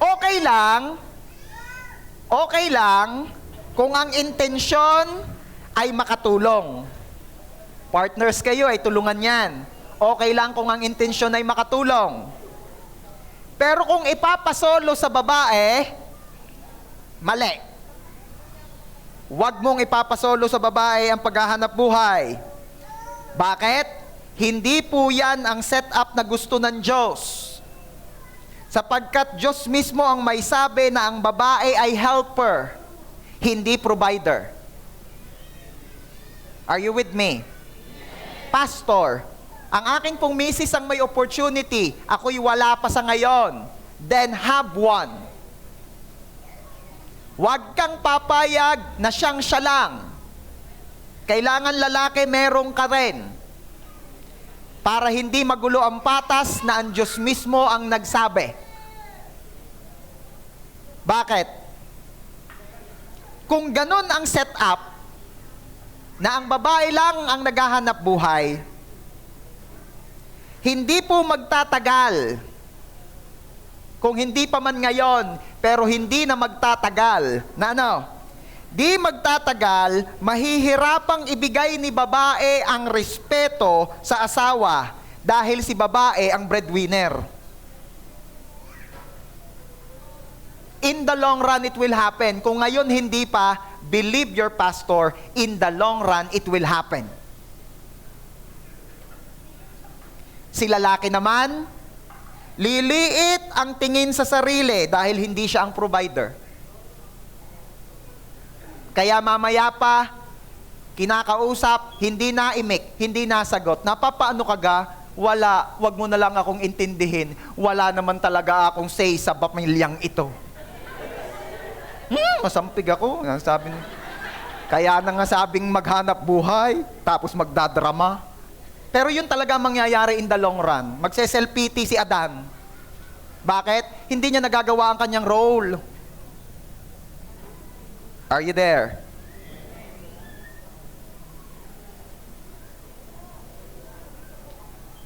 Okay lang kung ang intensyon ay makatulong. Partners kayo ay tulungan yan. Okay lang kung ang intensyon ay makatulong. Pero kung ipapasolo sa babae, mali. Huwag mong ipapasolo sa babae ang paghahanap buhay. Bakit? Hindi po yan ang setup na gusto ng Diyos. Sapagkat Diyos mismo ang may sabi na ang babae ay helper, hindi provider. Are you with me? Pastor, ang aking pong misis ang may opportunity, ako'y wala pa sa ngayon, then have one. Huwag kang papayag na siya lang. Kailangan lalaki merong ka rin. Para hindi magulo ang patas na ang Diyos mismo ang nagsabi. Bakit? Kung ganun ang setup, na ang babae lang ang naghahanap buhay, hindi po magtatagal. Kung hindi pa man ngayon, pero hindi na magtatagal. Na ano? Di magtatagal, mahihirapang ibigay ni babae ang respeto sa asawa dahil si babae ang breadwinner. In the long run, it will happen. Kung ngayon hindi pa, believe your pastor, in the long run, it will happen. Si lalaki naman, liliit ang tingin sa sarili dahil hindi siya ang provider. Kaya mamaya pa, kinakausap, hindi naimik, hindi nasagot. Napapaano ka ga? Wala, wag mo na lang akong intindihin. Wala naman talaga akong say sa pamilyang ito. Masampig ako. Kaya na nga sabing maghanap buhay, tapos magdadrama. Pero yun talaga ang mangyayari in the long run. Magse-self-pity si Adan. Bakit? Hindi niya nagagawa ang kanyang role. Are you there?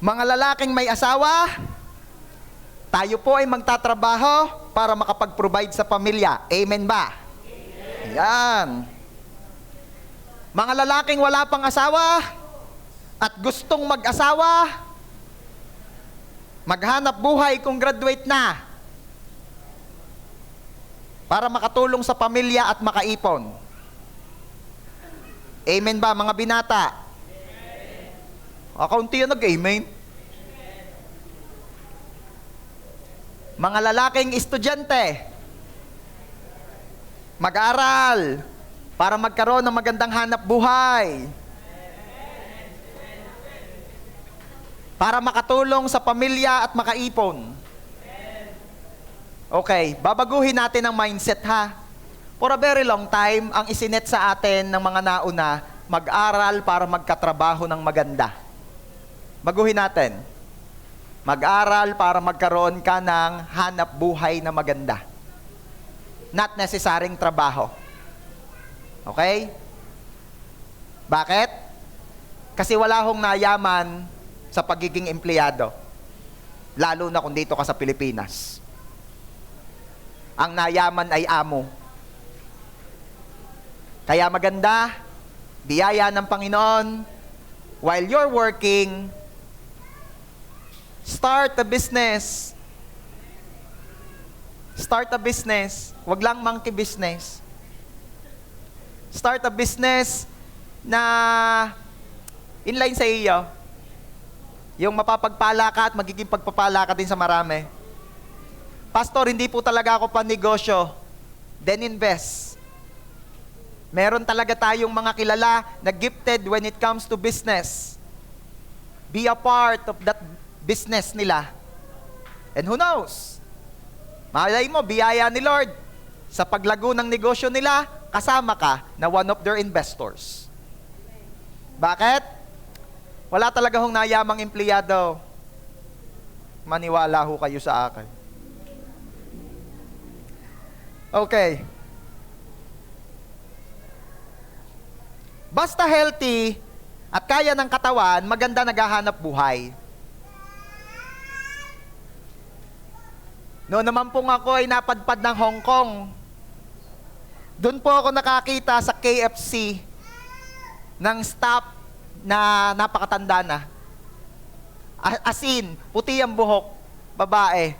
Mga lalaking may asawa, tayo po ay magtatrabaho para makapag-provide sa pamilya. Amen ba? Ayan. Mga lalaking wala pang asawa at gustong mag-asawa, maghanap buhay kung graduate na para makatulong sa pamilya at makaipon. Amen ba mga binata? Kaunti yan nag-amen. Mga lalaking estudyante, mag-aral para magkaroon ng magandang hanap buhay. Para makatulong sa pamilya at makaipon. Okay, babaguhin natin ang mindset ha. For a very long time, ang isinet sa atin ng mga nauna, mag-aral para magkatrabaho ng maganda. Baguhin natin. Mag-aral para magkaroon ka ng hanap buhay na maganda. Not necessarying trabaho. Okay? Bakit? Kasi wala hong nayaman sa pagiging empleyado. Lalo na kung dito ka sa Pilipinas. Ang nayaman ay amo. Kaya maganda, biyaya ng Panginoon, while you're working, start a business. Start a business. Huwag lang monkey business. Start a business na inline sa iyo. Yung mapapagpala ka at magiging pagpapala ka din sa marami. Pastor, hindi po talaga ako pan-negosyo. Then invest. Meron talaga tayong mga kilala na gifted when it comes to business. Be a part of that business nila. And who knows? Malay mo, biyaya ni Lord. Sa paglago ng negosyo nila, kasama ka na one of their investors. Bakit? Wala talaga hong nayamang empleyado. Maniwala ho kayo sa akin. Okay. Basta healthy at kaya ng katawan, maganda naghahanap buhay. Noon naman pong ako ay napadpad ng Hong Kong. Doon po ako nakakita sa KFC ng staff na napakatanda na. As in, puti ang buhok, babae.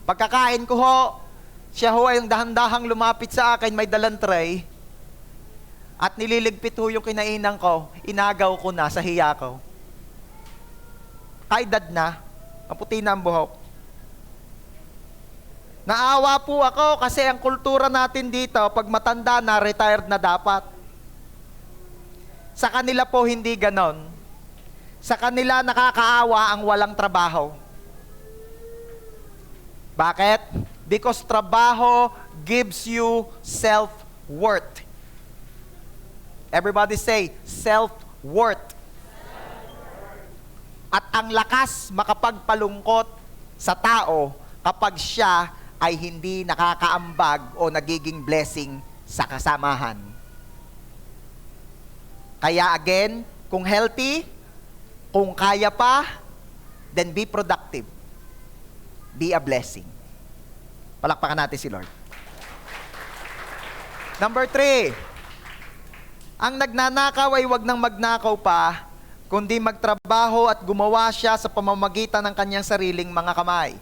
Pagkakain ko ho, siya ho ay yung dahan-dahang lumapit sa akin, may dalang tray. At nililigpit ho yung kinainan ko, inagaw ko na sa hiya ko. Kaedad na, ang puti na ang buhok. Naawa po ako kasi ang kultura natin dito, pag matanda na, retired na dapat. Sa kanila po hindi ganon. Sa kanila nakakaawa ang walang trabaho. Bakit? Because trabaho gives you self-worth. Everybody say, self-worth. At ang lakas makapagpalungkot sa tao kapag siya ay hindi nakakaambag o nagiging blessing sa kasamahan. Kaya again, kung healthy, kung kaya pa, then be productive. Be a blessing. Palakpakan natin si Lord. Number 3, ang nagnanakaw ay wag nang magnakaw pa, kundi magtrabaho at gumawa siya sa pamamagitan ng kanyang sariling mga kamay.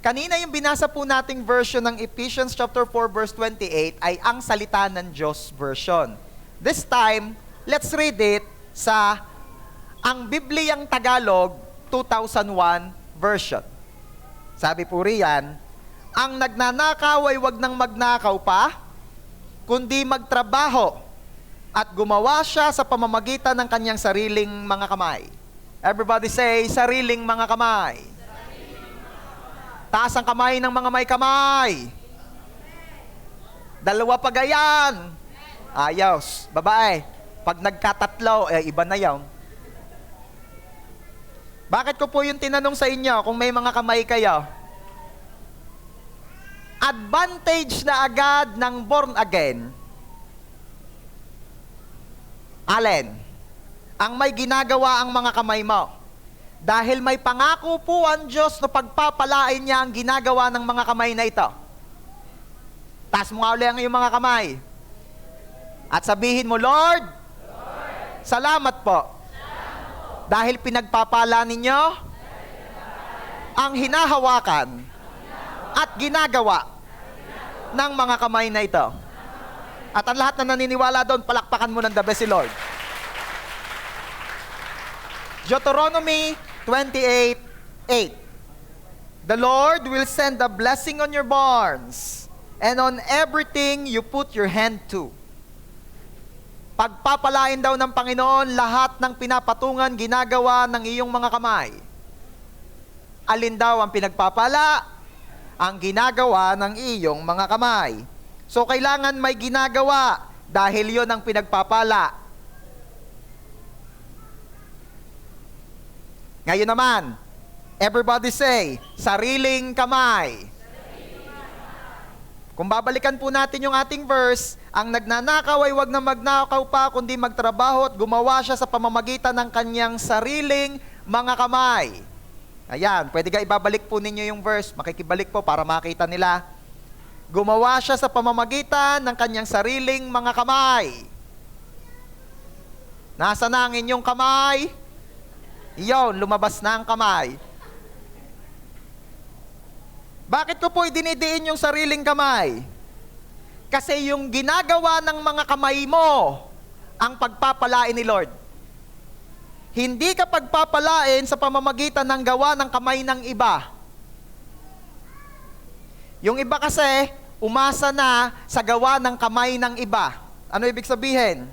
Kanina yung binasa po nating version ng Ephesians chapter 4 verse 28 ay ang salita ng Diyos version. This time, let's read it sa ang Bibliang Tagalog 2001 version. Sabi po riyan, ang nagnanakaw ay wag nang magnakaw pa, kundi magtrabaho at gumawa siya sa pamamagitan ng kanyang sariling mga kamay. Everybody say, sariling mga kamay. Taas ang kamay ng mga may kamay. Dalawa pa gayan. Ayos. Babae, pag nagkatatlo, iba na yan. Bakit ko po yung tinanong sa inyo kung may mga kamay kayo? Advantage na agad ng born again. Alin? Ang may ginagawa ang mga kamay mo. Dahil may pangako po ang Diyos na pagpapalain niya ang ginagawa ng mga kamay na ito. Taas mo nga ulit ang iyong mga kamay. At sabihin mo, Lord, salamat po. Dahil pinagpapala ninyo ang hinahawakan at ginagawa ng mga kamay na ito. At ang lahat na naniniwala doon, palakpakan mo ng the best si Lord. Deuteronomy 28:8. The Lord will send a blessing on your barns and on everything you put your hand to. Pagpapalain daw ng Panginoon lahat ng pinapatungan ginagawa ng iyong mga kamay. Alin daw ang pinagpapala? Ang ginagawa ng iyong mga kamay. So, kailangan may ginagawa dahil yon ang pinagpapala. Ngayon naman, everybody say, sariling kamay. Kung babalikan po natin yung ating verse, ang nagnanakaw ay wag na magnakaw pa, kundi magtrabaho at gumawa siya sa pamamagitan ng kanyang sariling mga kamay. Ayan, pwede ka ibabalik po ninyo yung verse, makikibalik po para makita nila. Gumawa siya sa pamamagitan ng kanyang sariling mga kamay. Nasa na ang inyong kamay? Iyon, lumabas na ang kamay. Bakit ko po idinidiin yung sariling kamay? Kasi yung ginagawa ng mga kamay mo ang pagpapalain ni Lord. Hindi ka pagpapalain sa pamamagitan ng gawa ng kamay ng iba. Yung iba kasi, umasa na sa gawa ng kamay ng iba. Ano ibig sabihin?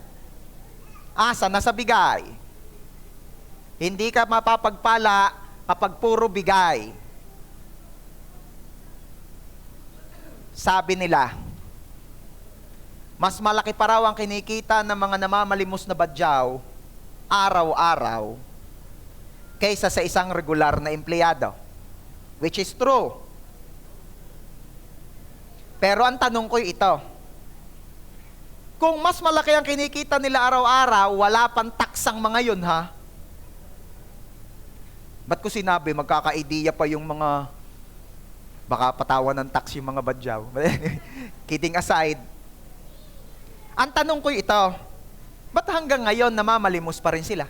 Asa na sa bigay. Hindi ka mapapagpala kapag puro bigay. Sabi nila, mas malaki pa raw ang kinikita ng mga namamalimos na badyaw araw-araw kaysa sa isang regular na empleyado. Which is true. Pero ang tanong ko ito, kung mas malaki ang kinikita nila araw-araw, wala pang taksang mga yun, ha? Ba't ko sinabi, magkaka-idea pa yung mga, baka patawan ng tax yung mga badyaw. Kidding aside, ang tanong ko ito, ba't hanggang ngayon namamalimos pa rin sila?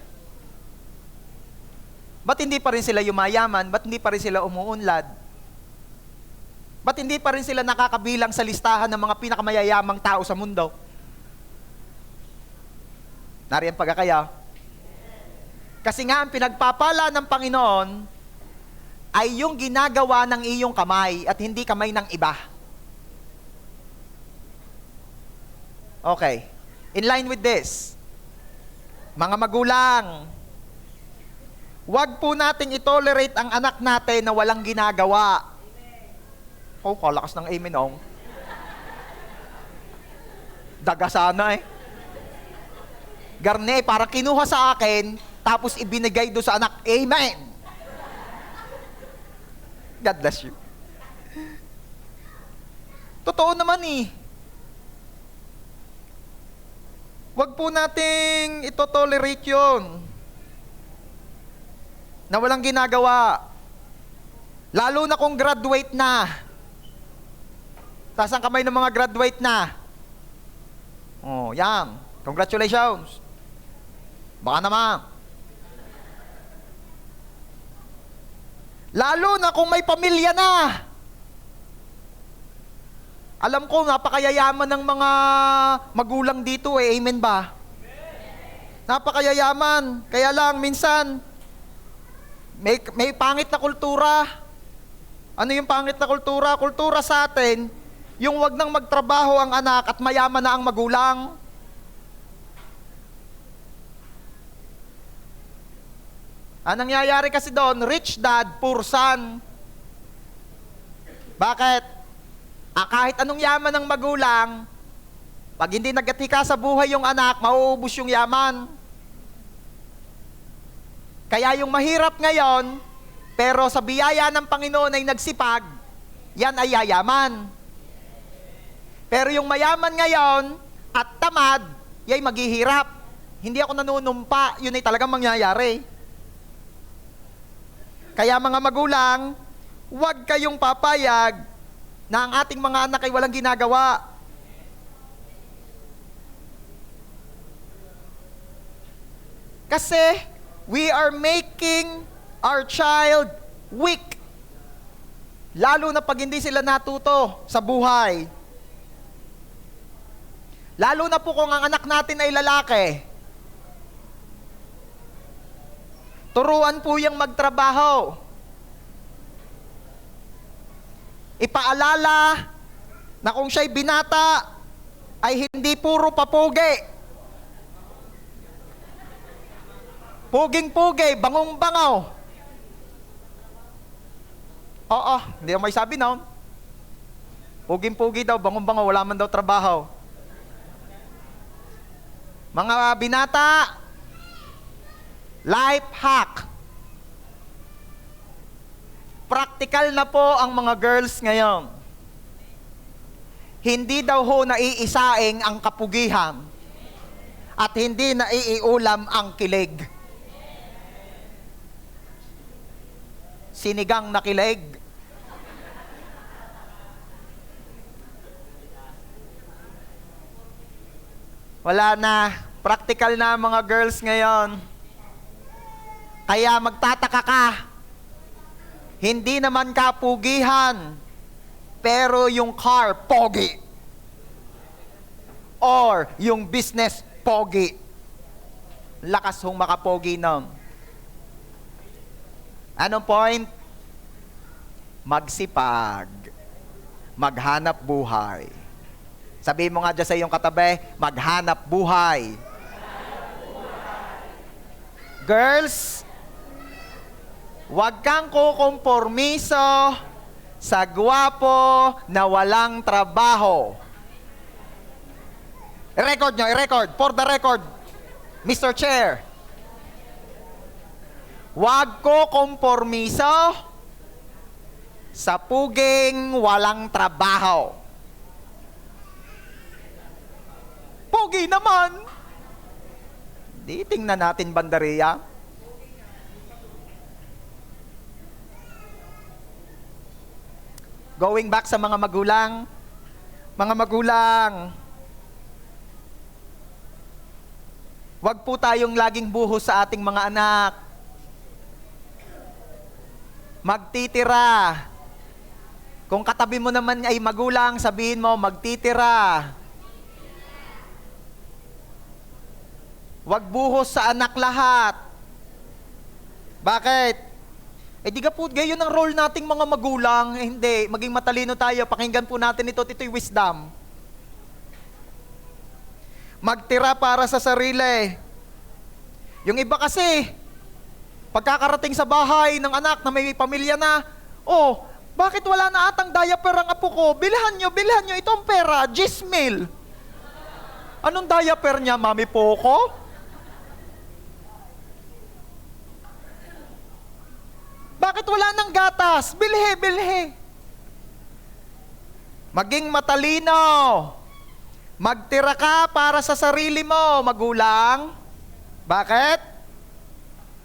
Ba't hindi pa rin sila yumayaman? Ba't hindi pa rin sila umuunlad? Ba't hindi pa rin sila nakakabilang sa listahan ng mga pinakamayayamang tao sa mundo? Nariyan pagkakaya? Kasi nga ang pinagpapala ng Panginoon ay yung ginagawa ng iyong kamay at hindi kamay ng iba. Okay. In line with this, mga magulang, wag po nating itolerate ang anak natin na walang ginagawa. Oh, kalakas ng amen, oh. Daga sana eh. Garne, parang kinuha sa akin, tapos ibinigay do sa anak. Amen! God bless you. Totoo naman eh. Wag po nating ito-tolerate yun na walang ginagawa. Lalo na kung graduate na. Taas ang kamay ng mga graduate na. Oh, yan. Congratulations. Baka naman. Lalo na kung may pamilya na. Alam ko, napakayayaman ng mga magulang dito eh. Amen ba? Napakayayaman. Kaya lang, minsan, may pangit na kultura. Ano yung pangit na kultura? Kultura sa atin, yung wag nang magtrabaho ang anak at mayaman na ang magulang. Ang nangyayari kasi doon, rich dad, poor son. Bakit? Kahit anong yaman ng magulang, pag hindi nagatika sa buhay yung anak, mauubos yung yaman. Kaya yung mahirap ngayon, pero sa biyaya ng Panginoon ay nagsipag, yan ay yayaman. Pero yung mayaman ngayon at tamad, yay maghihirap. Hindi ako nanunumpa, yun ay talagang mangyayari. Kaya mga magulang, huwag kayong papayag na ang ating mga anak ay walang ginagawa. Kasi we are making our child weak. Lalo na pag hindi sila natuto sa buhay. Lalo na po kung ang anak natin ay lalaki. Turuan po yung magtrabaho. Ipaalala na kung siya'y binata, ay hindi puro papugi. Puging-pugi, bangong-bangaw. Oo, hindi ako may sabi noon. Puging-pugi daw, bangong-bangaw, wala man daw trabaho. Mga binata, life hack. Practical na po ang mga girls ngayon. Hindi daw ho naiisaing ang kapugihan at hindi naiiulam ang kilig. Sinigang na kilig. Wala na. Practical na ang mga girls ngayon. Kaya magtataka ka. Hindi naman kapugihan, pero yung car, pogi. Or yung business, pogi. Lakas hong makapogi nun. Anong point? Magsipag. Maghanap buhay. Sabihin mo nga dyan sa iyong katabi, maghanap buhay. Girls, huwag kang kukompormiso sa gwapo na walang trabaho. I-record nyo, i-record. For the record, Mr. Chair. Huwag kukompormiso sa puging walang trabaho. Pogi naman. Di tingnan natin bandariya. Going back sa mga magulang. Mga magulang, huwag po tayong laging buhos sa ating mga anak. Magtitira. Kung katabi mo naman ay magulang, sabihin mo, magtitira. Huwag buhos sa anak lahat. Bakit? Eh di ka po, gayon ang role nating mga magulang. Eh, hindi, maging matalino tayo. Pakinggan po natin ito'y wisdom. Magtira para sa sarili. Yung iba kasi, pagkakarating sa bahay ng anak na may pamilya na, oh, bakit wala na atang diaper ang apo ko? Bilhan nyo, itong pera, 10,000. Anong diaper niya, Mami Poco? Bakit wala ng gatas? Bilhe. Maging matalino. Magtira ka para sa sarili mo, magulang. Bakit?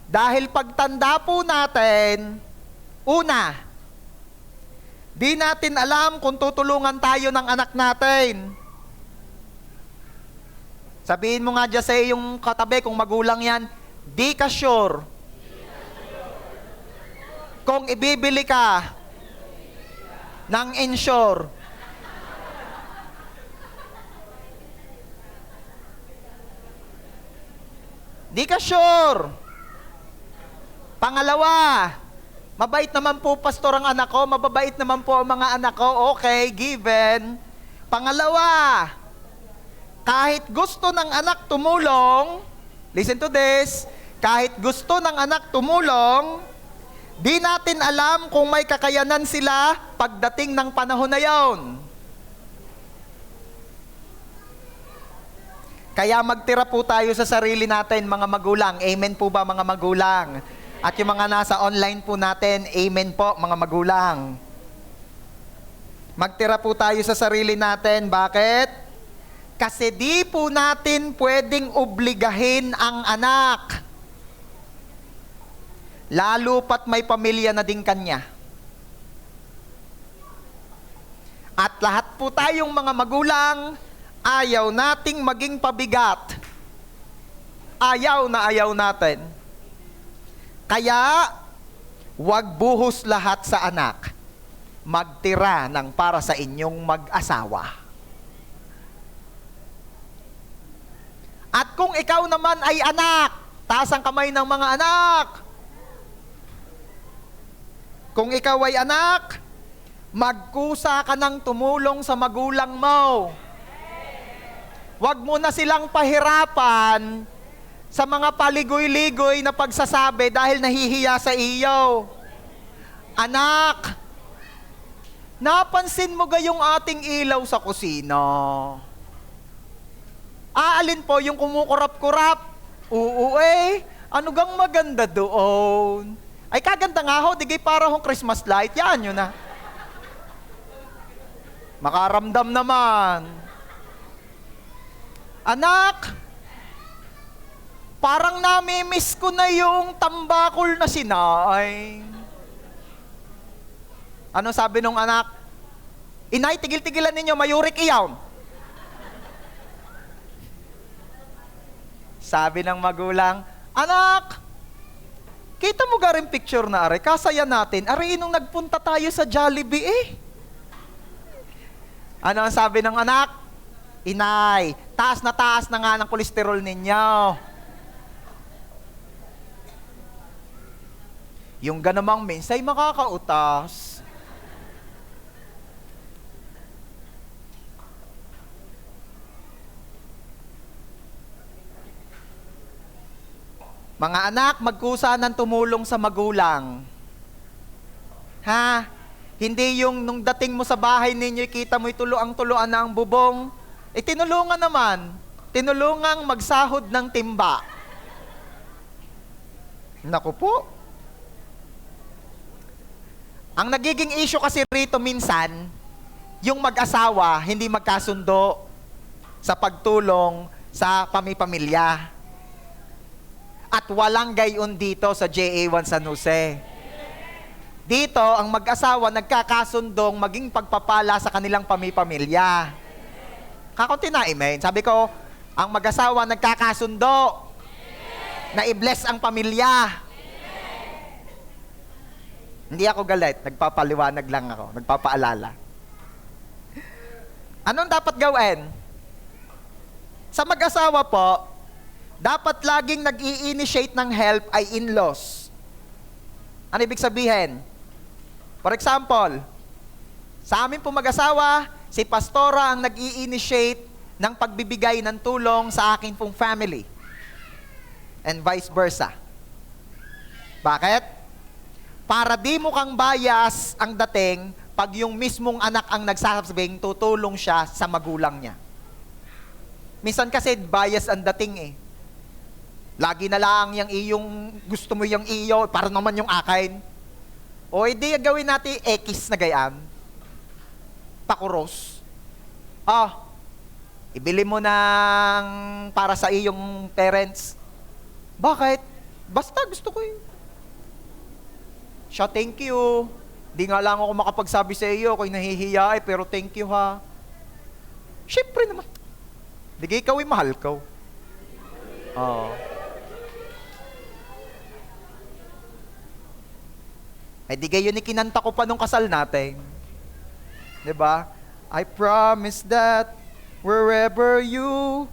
Dahil pagtanda po natin, una, di natin alam kung tutulungan tayo ng anak natin. Sabihin mo nga dyan sa iyong katabi, kung magulang yan, di ka sure. Kung ibibili ka ng insure. Di ka sure. Pangalawa, mabait naman po pastor ang anak ko, mababait naman po ang mga anak ko, okay, given. Pangalawa, kahit gusto ng anak tumulong, listen to this, kahit gusto ng anak tumulong, di natin alam kung may kakayanan sila pagdating ng panahon na yon. Kaya magtira po tayo sa sarili natin, mga magulang. Amen po ba, mga magulang? At yung mga nasa online po natin, amen po, mga magulang. Magtira po tayo sa sarili natin. Bakit? Kasi di po natin pwedeng obligahin ang anak. Lalo pat may pamilya na din kanya. At lahat po tayong mga magulang, ayaw nating maging pabigat. Ayaw na ayaw natin. Kaya, wag buhos lahat sa anak. Magtira ng para sa inyong mag-asawa. At kung ikaw naman ay anak, taas ang kamay ng mga anak. Kung ikaw ay anak, magkusa ka ng tumulong sa magulang mo. Huwag mo na silang pahirapan sa mga paligoy-ligoy na pagsasabi dahil nahihiya sa iyo. Anak, napansin mo gayong ating ilaw sa kusina? Aalin po yung kumukurap-kurap? Oo ano gang maganda doon? Ay kaganda nga ho, digay para hong Christmas light, yan yun na. Makaramdam naman. Anak, parang namimiss ko na yung tambakol na sinay. Ano sabi nung anak? Inay, tigil-tigilan ninyo, mayurik iyaw. Sabi ng magulang, anak, kita mo ga rin picture na are, kasaya natin, are inong nagpunta tayo sa Jollibee eh. Ano ang sabi ng anak? Inay, taas na nga ng kolesterol ninyo. Yung ganamang mensay makakautas. Mga anak, magkusa ng tumulong sa magulang. Ha? Hindi yung nung dating mo sa bahay ninyo, kita mo'y tuloan na ang bubong. Tinulungan naman. Tinulungang magsahod ng timba. Naku po. Ang nagiging issue kasi rito minsan, yung mag-asawa hindi magkasundo sa pagtulong sa pamipamilya. At walang gayon dito sa JA1 San Jose. Dito, ang mag-asawa nagkakasundong maging pagpapala sa kanilang pamipamilya. Kakunti na, amen. Sabi ko, ang mag-asawa nagkakasundo na i-bless ang pamilya. Hindi ako galit, nagpapaliwanag lang ako, nagpapaalala. Anong dapat gawin? Sa mag-asawa po, dapat laging nag-i-initiate ng help ay in-laws. Ano ibig sabihin? For example, sa amin po mag-asawa, si pastora ang nag-i-initiate ng pagbibigay ng tulong sa akin pong family. And vice versa. Bakit? Para di mo kang bias ang dating pag yung mismong anak ang nagsasabing tutulong siya sa magulang niya. Minsan kasi bias ang dating eh. Lagi na lang yung iyong gusto mo yung iyo, para naman yung akin. O hindi gawin natin X na gayaan. Pakuros. Ibili mo ng para sa iyong parents. Bakit? Basta gusto ko yun. Siya, thank you. Di nga lang ako makapagsabi sa iyo, ako'y nahihiya pero thank you ha. Siyempre naman. Di ikaw ay mahal ko. Ay di gayon ni kinanta ko pa nung kasal natin. 'Di ba? I promise that wherever you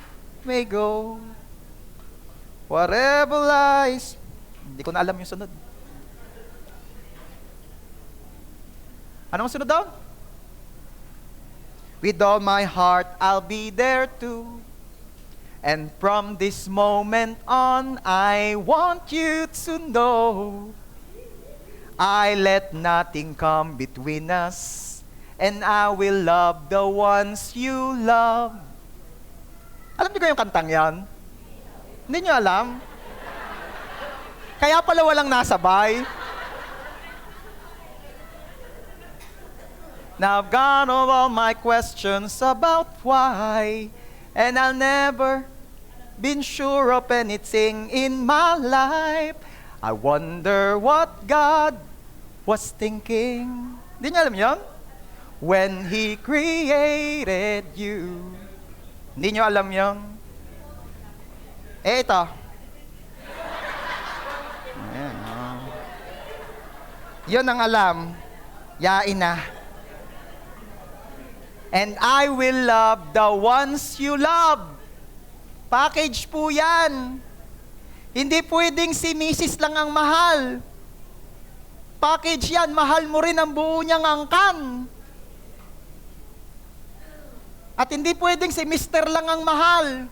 may go, whatever lies. Hindi ko na alam yung sunod. Anong sunod daw? With all my heart, I'll be there too. And from this moment on, I want you to know I let nothing come between us, and I will love the ones you love. Alam niyo ko yung kantang yan? Hindi niyo alam? Kaya pala walang nasabay. Now I've gone over all my questions about why, and I'll never been sure of anything in my life. I wonder what God was thinking. Hindi niyo alam yun? When He created you. Hindi niyo alam yun? Ito. Ayan, oh. Yun ang alam. Yain na. And I will love the ones you love. Package po yan. Hindi pwedeng si Mrs. lang ang mahal. Package yan, mahal mo rin ang buo niyang angkan. At hindi pwedeng si Mr. lang ang mahal.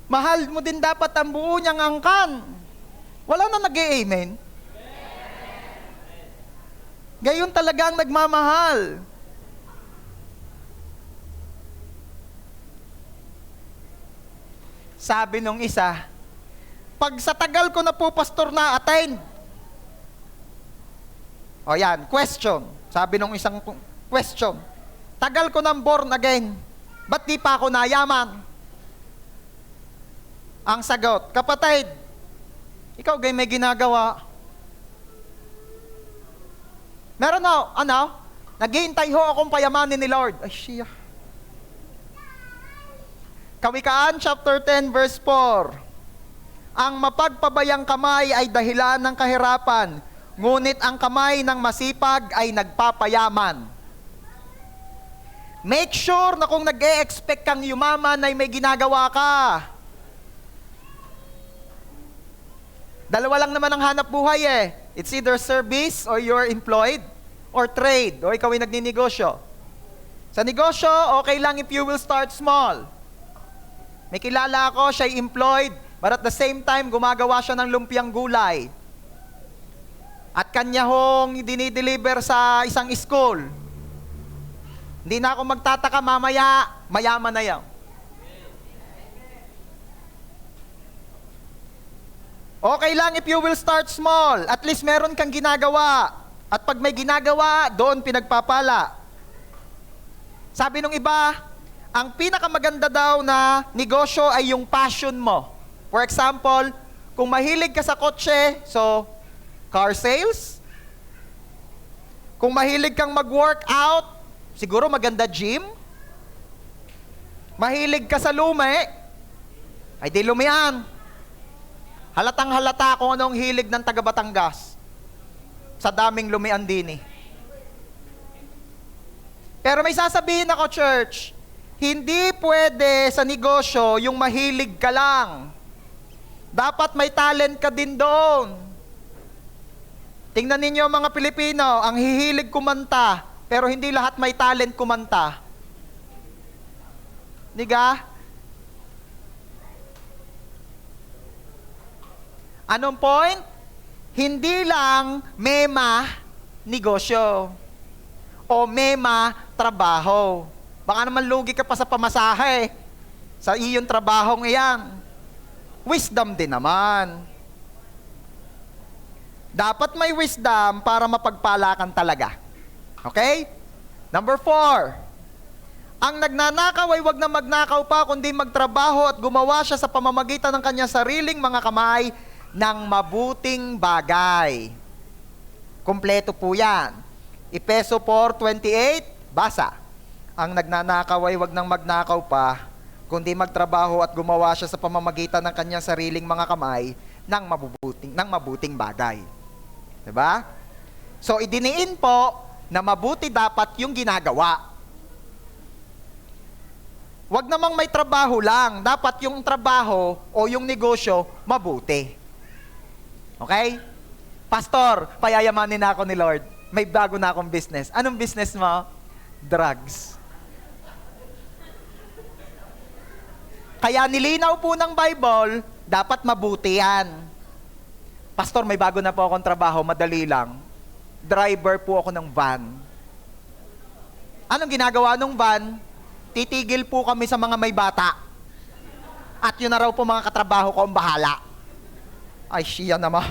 Mahal mo din dapat ang buo niyang angkan. Wala na nag-e-amen. Gayon talaga ang nagmamahal. Sabi nung isa, pag sa tagal ko na po, pastor, na-attend. O yan, question. Sabi nung isang question, tagal ko nang born again, ba't di pa ako nayaman? Ang sagot, kapatid, ikaw gay may ginagawa. Meron na, naghihintay ho akong payamanin ni Lord. Ay, siya. Kawikaan chapter 10 verse 4. Ang mapagpabayang kamay ay dahilan ng kahirapan, ngunit ang kamay ng masipag ay nagpapayaman. Make sure na kung nag-e-expect kang yumaman ay may ginagawa ka. Dalawa lang naman ang hanap buhay eh. It's either service or you're employed or trade o ikaw ay nagninegosyo. Sa negosyo, okay lang if you will start small. May kilala ako, siya'y employed, but at the same time, gumagawa siya ng lumpiang gulay. At kanya hong dinideliver sa isang school. Hindi na ako magtataka mamaya, mayaman na yan. Okay lang if you will start small. At least meron kang ginagawa. At pag may ginagawa, doon pinagpapala. Sabi nung iba, ang pinakamaganda daw na negosyo ay yung passion mo. For example, kung mahilig ka sa kotse, so, car sales. Kung mahilig kang mag-workout, siguro maganda gym. Mahilig ka sa lumi, ay di lumian. Halatang halata kung anong hilig ng taga Batangas. Sa daming lumian din eh. Pero may sasabihin ako, church, hindi pwede sa negosyo yung mahilig ka lang. Dapat may talent ka din doon. Tingnan ninyo mga Pilipino, ang hihilig kumanta, pero hindi lahat may talent kumanta. Diga? Anong point? Hindi lang mema negosyo o mema trabaho. Baka naman lugi ka pa sa pamasahe sa iyong trabahong iyan. Wisdom din naman. Dapat may wisdom para mapagpalakan talaga. Okay? Number 4. Ang nagnanakaw ay wag na magnakaw pa, kundi magtrabaho at gumawa siya sa pamamagitan ng kanyang sariling mga kamay ng mabuting bagay. Kompleto po yan. Efeso 4:28, basa. Ang nagnanakaw ay wag nang magnakaw pa, kundi magtrabaho at gumawa siya sa pamamagitan ng kanyang sariling mga kamay ng mabuting bagay. Diba? So, idiniin po na mabuti dapat yung ginagawa. Wag namang may trabaho lang. Dapat yung trabaho o yung negosyo, mabuti. Okay? Pastor, payayamanin na ako ni Lord. May bago na akong business. Anong business mo? Drugs. Kaya nilinaw po ng Bible, dapat mabuti yan. Pastor, may bago na po akong trabaho, madali lang. Driver po ako ng van. Anong ginagawa ng van? Titigil po kami sa mga may bata. At yun na raw po mga katrabaho ko ang bahala. Ay, siya naman.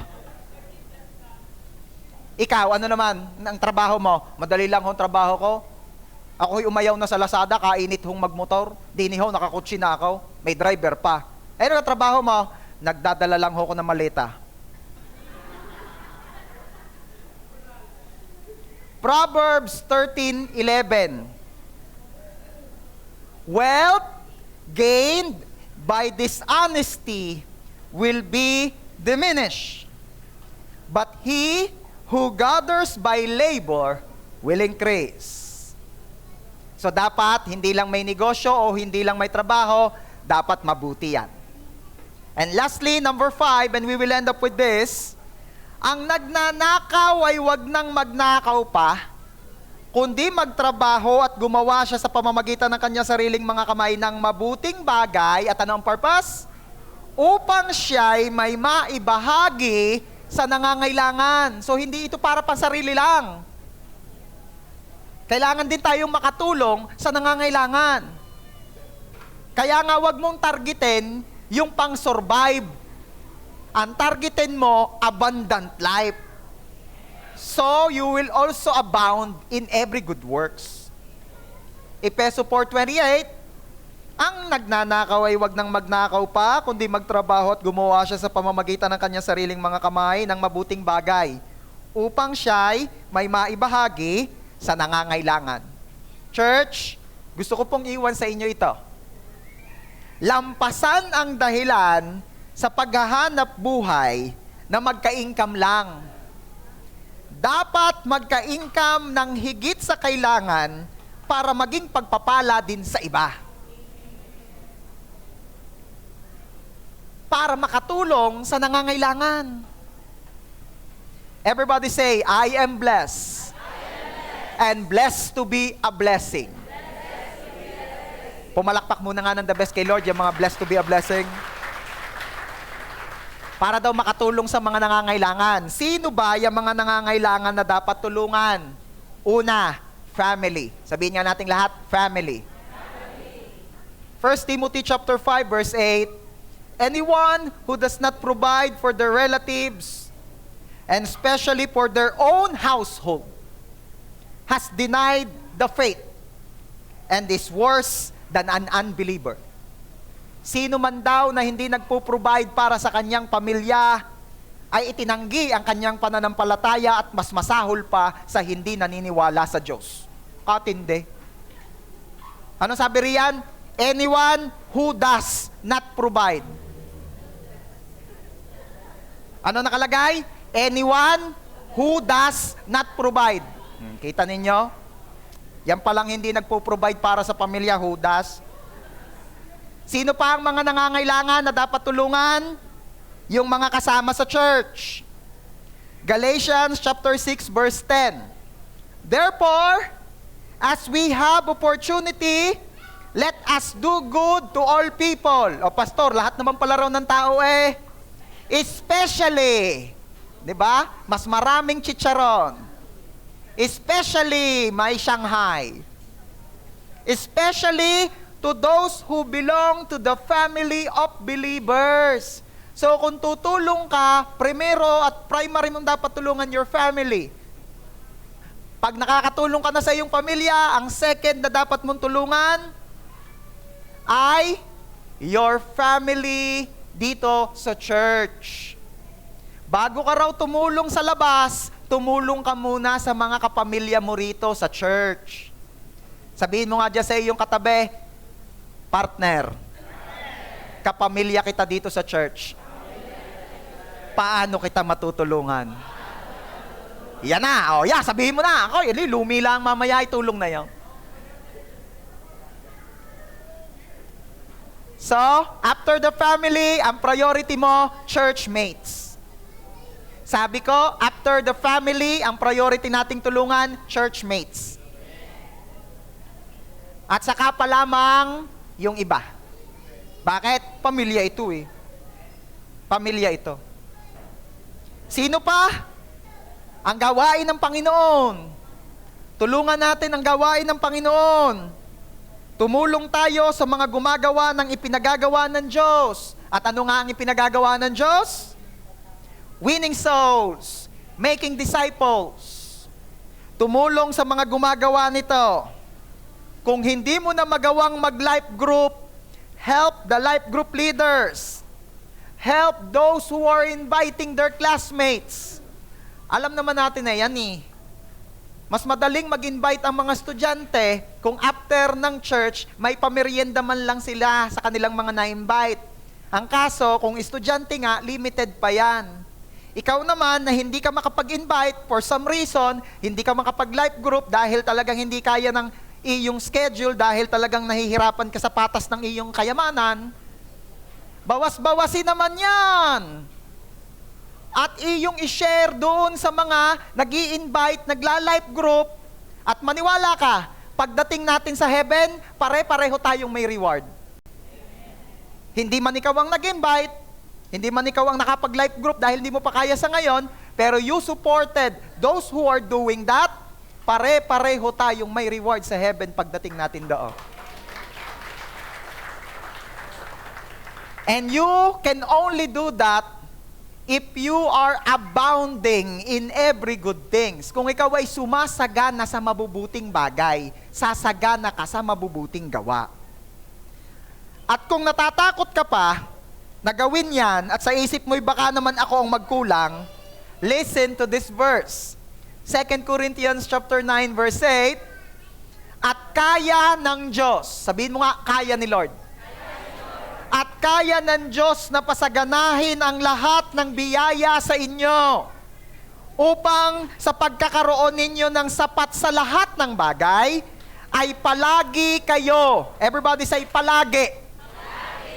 Ikaw, ano naman ang trabaho mo? Madali lang hong trabaho ko. Ako'y umayaw na sa Lazada, kainit hong magmotor. Dini ho, nakakutsi na ako. May driver pa. Eh, ano ang trabaho mo? Nagdadala lang ho ko ng maleta. Proverbs 13:11. Wealth gained by dishonesty will be diminished, but he who gathers by labor will increase. So dapat hindi lang may negosyo o hindi lang may trabaho, dapat mabuti yan. And lastly, number 5, and we will end up with this, ang nagnanakaw ay wag nang magnakaw pa, kundi magtrabaho at gumawa siya sa pamamagitan ng kanyang sariling mga kamay ng mabuting bagay. At ano ang purpose? Upang siya'y may maibahagi sa nangangailangan. So hindi ito para pansarili lang. Kailangan din tayong makatulong sa nangangailangan. Kaya nga wag mong targetin yung pang-survive. Ang targetin mo, abundant life. So you will also abound in every good works. Efeso 4:28, ang nagnanakaw ay wag nang magnakaw pa, kundi magtrabaho at gumawa siya sa pamamagitan ng kanyang sariling mga kamay ng mabuting bagay, upang siya'y may maibahagi sa nangangailangan. Church, gusto ko pong iwan sa inyo ito. Lampasan ang dahilan sa paghahanap buhay na magka-income lang. Dapat magka-income ng higit sa kailangan para maging pagpapala din sa iba. Para makatulong sa nangangailangan. Everybody say, I am blessed. And blessed to be a blessing. Pumalakpak muna nga ng the best kay Lord, yung mga blessed to be a blessing. Para daw makatulong sa mga nangangailangan. Sino ba yung mga nangangailangan na dapat tulungan? Una, family. Sabihin nga natin lahat, family. 1 Timothy chapter 5 verse 8, anyone who does not provide for their relatives, and especially for their own household, has denied the faith and is worse than an unbeliever. Sino man daw na hindi nagpo-provide para sa kanyang pamilya ay itinanggi ang kanyang pananampalataya at mas masahol pa sa hindi naniniwala sa Diyos. Katindi. Ano sabi riyan? Anyone who does not provide. Ano nakalagay? Anyone who does not provide. Kita ninyo? Yan palang hindi nagpo-provide para sa pamilya, who does. Sino pa ang mga nangangailangan na dapat tulungan? Yung mga kasama sa church. Galatians chapter 6 verse 10. Therefore, as we have opportunity, let us do good to all people. O pastor, lahat naman pala raw ng tao eh. Especially, di ba? Mas maraming chicharon. Especially may Shanghai. Especially to those who belong to the family of believers. So kung tutulong ka, primero at primary mong dapat tulungan your family. Pag nakakatulong ka na sa iyong pamilya, ang second na dapat mong tulungan ay your family dito sa church. Bago ka raw tumulong sa labas, tumulong ka muna sa mga kapamilya mo rito sa church. Sabihin mo nga dyan sa iyong katabi, partner, kapamilya kita dito sa church. Paano kita matutulungan? Yan na, sabihin mo na. Ako, lumi lang mamaya, itulong na yan. So, after the family, ang priority mo, church mates. Sabi ko, after the family, ang priority nating tulungan, church mates. At saka pa lamang yung iba. Bakit? Pamilya ito eh. Pamilya ito. Sino pa? Ang gawain ng Panginoon. Tulungan natin ang gawain ng Panginoon. Tumulong tayo sa mga gumagawa ng ipinagagawa ng Diyos. At ano nga ang ipinagagawa ng Diyos? Winning souls, making disciples. Tumulong sa mga gumagawa nito. Kung hindi mo na magawang mag-life group, help the life group leaders. Help those who are inviting their classmates. Alam naman natin na yan eh. Mas madaling mag-invite ang mga estudyante kung after ng church, may pamerienda man lang sila sa kanilang mga na-invite. Ang kaso, kung estudyante nga, limited pa yan. Ikaw naman na hindi ka makapag-invite for some reason, hindi ka makapag-life group dahil talagang hindi kaya ng iyong schedule, dahil talagang nahihirapan ka sa patas ng iyong kayamanan, bawas-bawasin naman yan. At iyong i-share doon sa mga nag-i-invite, nagla-life group, at maniwala ka, pagdating natin sa heaven, pare-pareho tayong may reward. Hindi man ikaw ang nag-invite, hindi man ikaw ang nakapag-life group dahil hindi mo pa kaya sa ngayon, pero you supported those who are doing that, pare-pareho tayong may reward sa heaven pagdating natin doon. And you can only do that if you are abounding in every good things. Kung ikaw ay sumasagana sa mabubuting bagay, sasagana ka sa mabubuting gawa. At kung natatakot ka pa na gawin yan, at sa isip mo'y baka naman ako ang magkulang, listen to this verse. 2 Corinthians chapter 9 verse 8, at kaya ng Diyos, sabihin mo nga, kaya ni Lord. At kaya ng Diyos na pasaganahin ang lahat ng biyaya sa inyo upang sa pagkakaroon ninyo ng sapat sa lahat ng bagay, ay palagi kayo. Everybody say, palagi.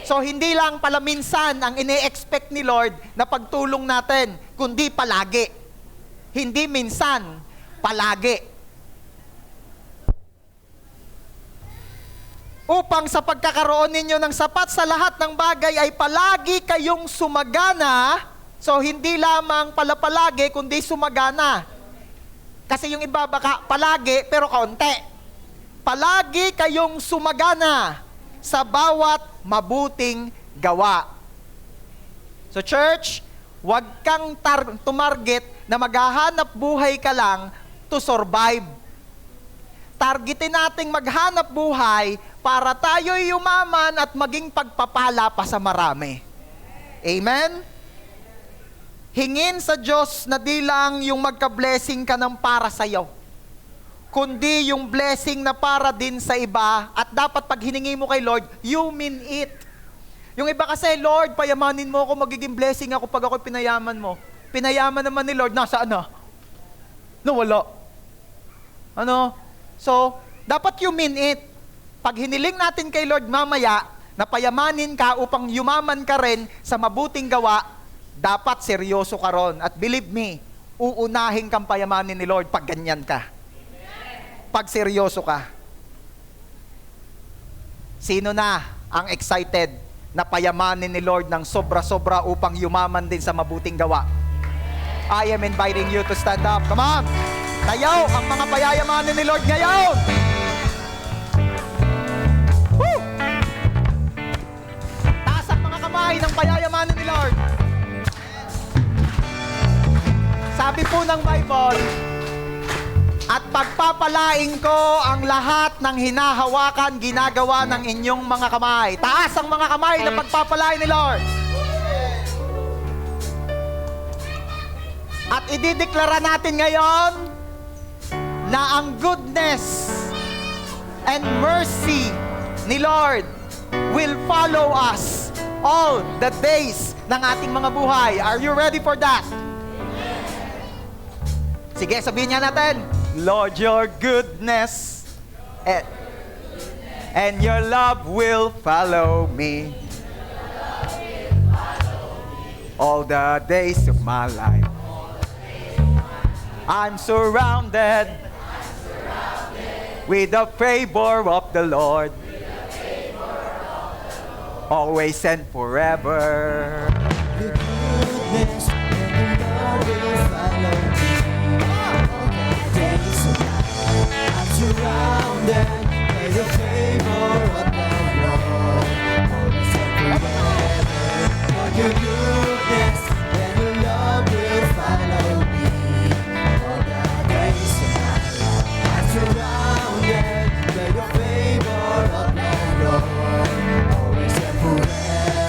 So, hindi lang pala minsan ang ine-expect ni Lord na pagtulong natin, kundi palagi. Hindi minsan, palagi. Upang sa pagkakaroon ninyo ng sapat sa lahat ng bagay ay palagi kayong sumagana. So, hindi lamang pala palagi, kundi sumagana. Kasi yung iba baka palagi, pero kaunti. Palagi kayong sumagana sa bawat mabuting gawa. So, church, huwag kang tumarget na maghahanap buhay ka lang to survive. Targetin nating maghanap buhay para tayo'y yumaman at maging pagpapala pa sa marami. Amen? Hingin sa Diyos na di lang yung magka-blessing ka ng para sa'yo, kundi yung blessing na para din sa iba, at dapat pag hiningi mo kay Lord, you mean it. Yung iba kasi, Lord, payamanin mo ako, magiging blessing ako pag ako'y pinayaman mo. Pinayaman naman ni Lord, nasaan na? Nawala. Ano? So, dapat you mean it. Pag hiniling natin kay Lord mamaya, na payamanin ka upang yumaman ka rin sa mabuting gawa, dapat seryoso ka ron. At believe me, uunahin kang payamanin ni Lord pag ganyan ka. Pag seryoso ka. Sino na ang excited na payamanin ni Lord ng sobra-sobra upang yumaman din sa mabuting gawa? I am inviting you to stand up. Come on! Tayaw ang mga payayamanin ni Lord ngayon! Woo! Taas ang mga kamay ng payayamanin ni Lord. Sabi po ng Bible, at pagpapalain ko ang lahat ng hinahawakan, ginagawa ng inyong mga kamay. Taas ang mga kamay na pagpapalain ni Lord. At idideklara natin ngayon na ang goodness and mercy ni Lord will follow us all the days ng ating mga buhay. Are you ready for that? Sige, sabihin niya natin, Lord, your goodness and your love will follow me all the days of my life. I'm surrounded with the favor of the Lord, always and forever. The goodness and the love will follow me. Days of life, I'm surrounded by the favor your goodness and your love will follow me all the days of my life. I'm surrounded by the favor of the Lord, always and forever.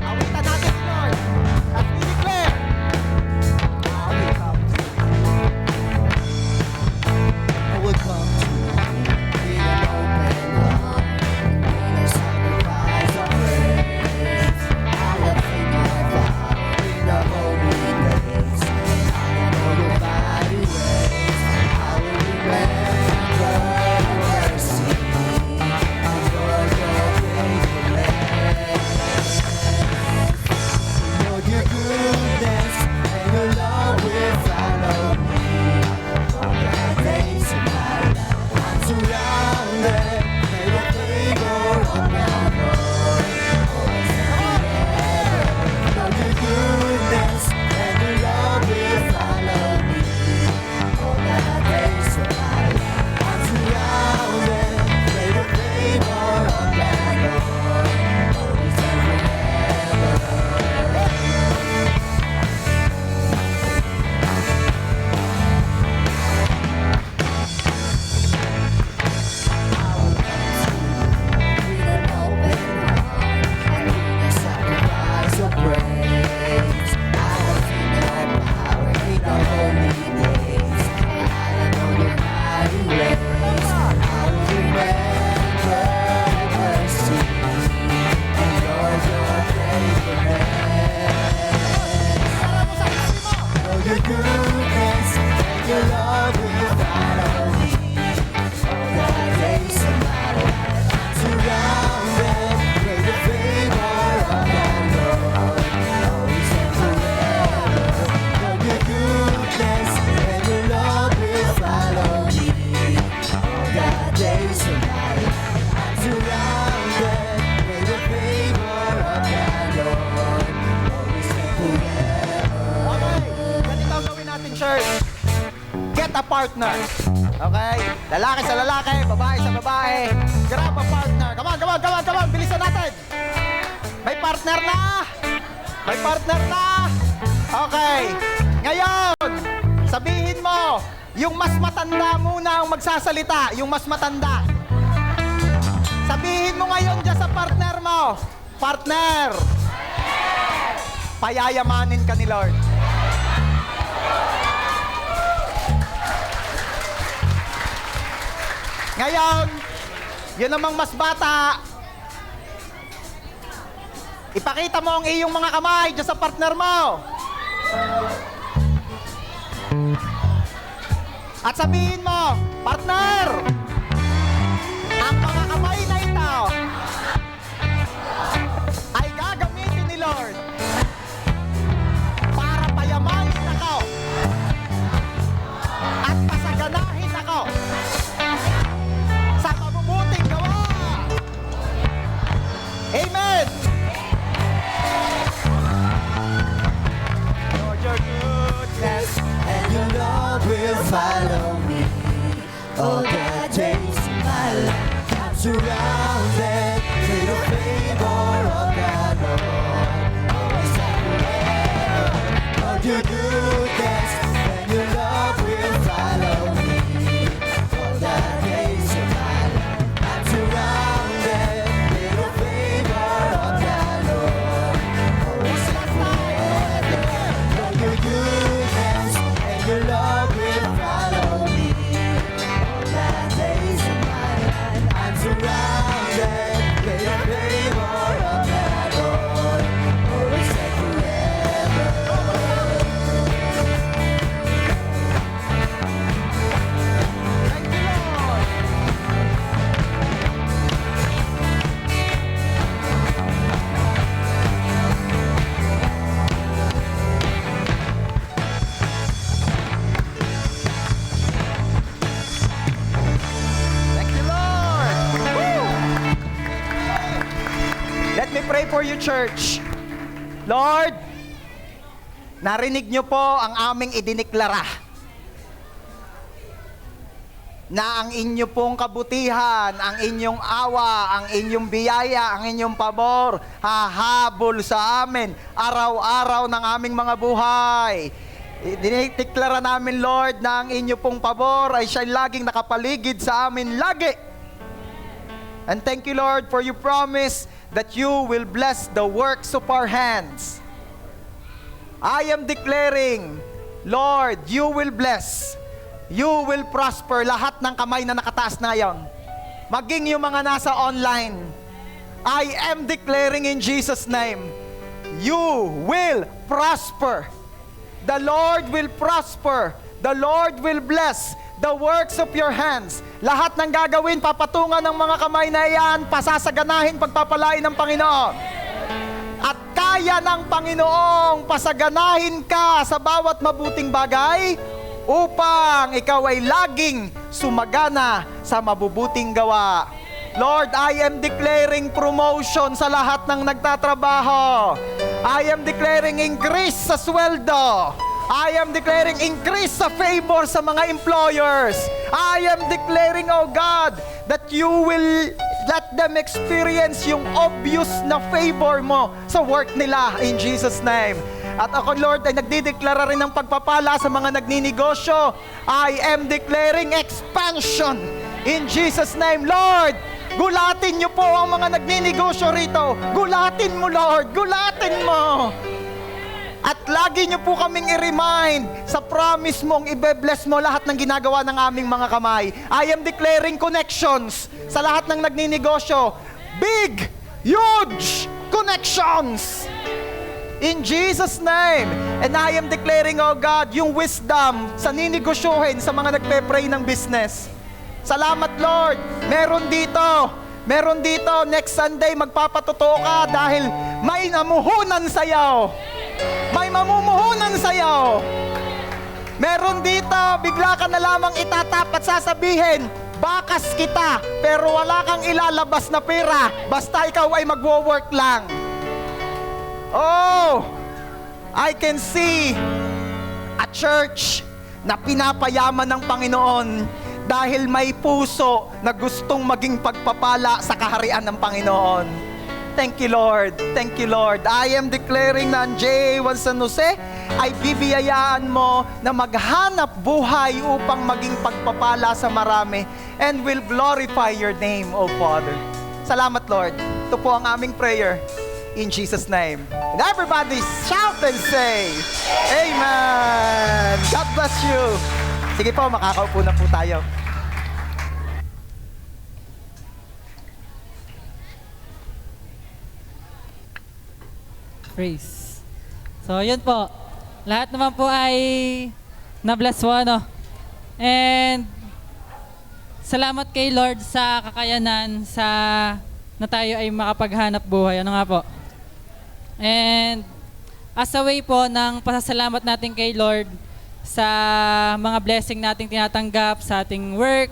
Awitan natin si Lord as we declare. I will come to you with an open heart, with a sacrifice of praise. I will sing my vow in the holy days. I know your mighty ways. I will remember your mercy and your faithfulness. Lord, your goodness and your love will follow me all the days of my life. I'm surrounded by the favor of the Lord, always and forever. Lord, your goodness and your love will follow me all the days of my life. I'm surrounded by the favor of the Lord, always and forever. With an open heart and with a sacrifice of praise, I will sing your power in the holy days. I know your mighty ways. I will remember your mercy and your faithfulness. Oh, your goodness and your love will follow me all the days of my life. Surrounded by the favor of the Lord, always and forever. Lord, your goodness and your love will follow me all the days of my life. I'm surrounded by the favor of the Lord, always and forever. Okay, ganito ang gawin natin, church. Get a partner. Okay? Lalaki sa lalaki, babae sa babae. Grab a partner. Come on, come on, come on, come on. Bilisan natin. May partner na. May partner na. Okay. Ngayon, sabihin mo, yung mas matanda muna ang magsasalita. Yung mas matanda. Sabihin mo ngayon dyan sa partner mo. Partner. Payayamanin ka ni Lord. Ngayon, yun namang mas bata, ipakita mo ang iyong mga kamay dyan sa partner mo. At sabihin mo, partner, ang mga kamay na ito ay gagamitin ni Lord para payamanin ako at pasaganahin ako sa mabubuting gawa. Amen! Lord, your goodness And your love will follow me all the days of my life. I'm surrounded with the favor of the Lord, always and forever. Lord, your goodness and your love will follow me all the days of my life. I'm surrounded with the favor of the Lord, always and forever. Lord, your goodness and your love will follow me all the days of my life. I'm surrounded with the favor of the Lord, always and forever. Thank you, Lord. Thank you, Lord. Woo! Let me pray for you, church. Lord, narinig niyo po ang aming idiniklara. na ang inyo pong kabutihan, ang inyong awa, ang inyong biyaya, ang inyong pabor, hahabol sa amin araw-araw ng aming mga buhay. Diniklara namin, Lord, na ang inyo pong pabor ay siya'y laging nakapaligid sa amin lagi. And thank you, Lord, for your promise that you will bless the works of our hands. I am declaring, Lord, you will bless, you will prosper lahat ng kamay na nakataas na yon. Maging yung mga nasa online, I am declaring in Jesus' name, you will prosper. The Lord will prosper. The Lord will bless the works of your hands. Lahat ng gagawin, papatungan ng mga kamay na iyan, pasasaganahin, pagpapalain ng Panginoon. At kaya ng Panginoong pasaganahin ka sa bawat mabuting bagay upang ikaw ay laging sumagana sa mabubuting gawa. Lord, I am declaring promotion sa lahat ng nagtatrabaho. I am declaring increase sa sweldo. I am declaring increase sa favor sa mga employers. I am declaring, oh God, that you will let them experience yung obvious na favor mo sa work nila in Jesus' name. At ako, Lord, ay nagdideklara rin ng pagpapala sa mga nagninegosyo. I am declaring expansion in Jesus' name. Lord, gulatin niyo po ang mga nagninegosyo rito. Gulatin mo, Lord. Gulatin mo. At lagi niyo po kaming i-remind sa promise mong ibe-bless mo lahat ng ginagawa ng aming mga kamay. I am declaring connections sa lahat ng nagninegosyo. Big, huge connections. In Jesus' name. And I am declaring, oh God, yung wisdom sa ninegosyohin sa mga nagpe-pray ng business. Salamat, Lord. Meron dito, next Sunday, magpapatotoo ka dahil may namuhunan sa'yo. May mamumuhunan sa'yo. Meron dito, bigla ka na lamang itatap at sasabihin, bakas kita, pero wala kang ilalabas na pera, basta ikaw ay magwo-work lang. Oh, I can see a church na pinapayaman ng Panginoon dahil may puso na gustong maging pagpapala sa kaharian ng Panginoon. Thank you, Lord. Thank you, Lord. I am declaring na ang J1 San Jose ay bibiyayaan mo na maghanap buhay upang maging pagpapala sa marami and will glorify your name, O Father. Salamat, Lord. Ito po ang aming prayer. In Jesus' name. And everybody shout and say, Amen! God bless you! Sige po, makakaupo na po tayo. Praise. So, yun po. Lahat naman po ay na-bless po, ano? And salamat kay Lord sa kakayanan sa na tayo ay makapaghanap buhay. Ano nga po? And as a way po ng pasasalamat natin kay Lord sa mga blessing nating tinatanggap sa ating work,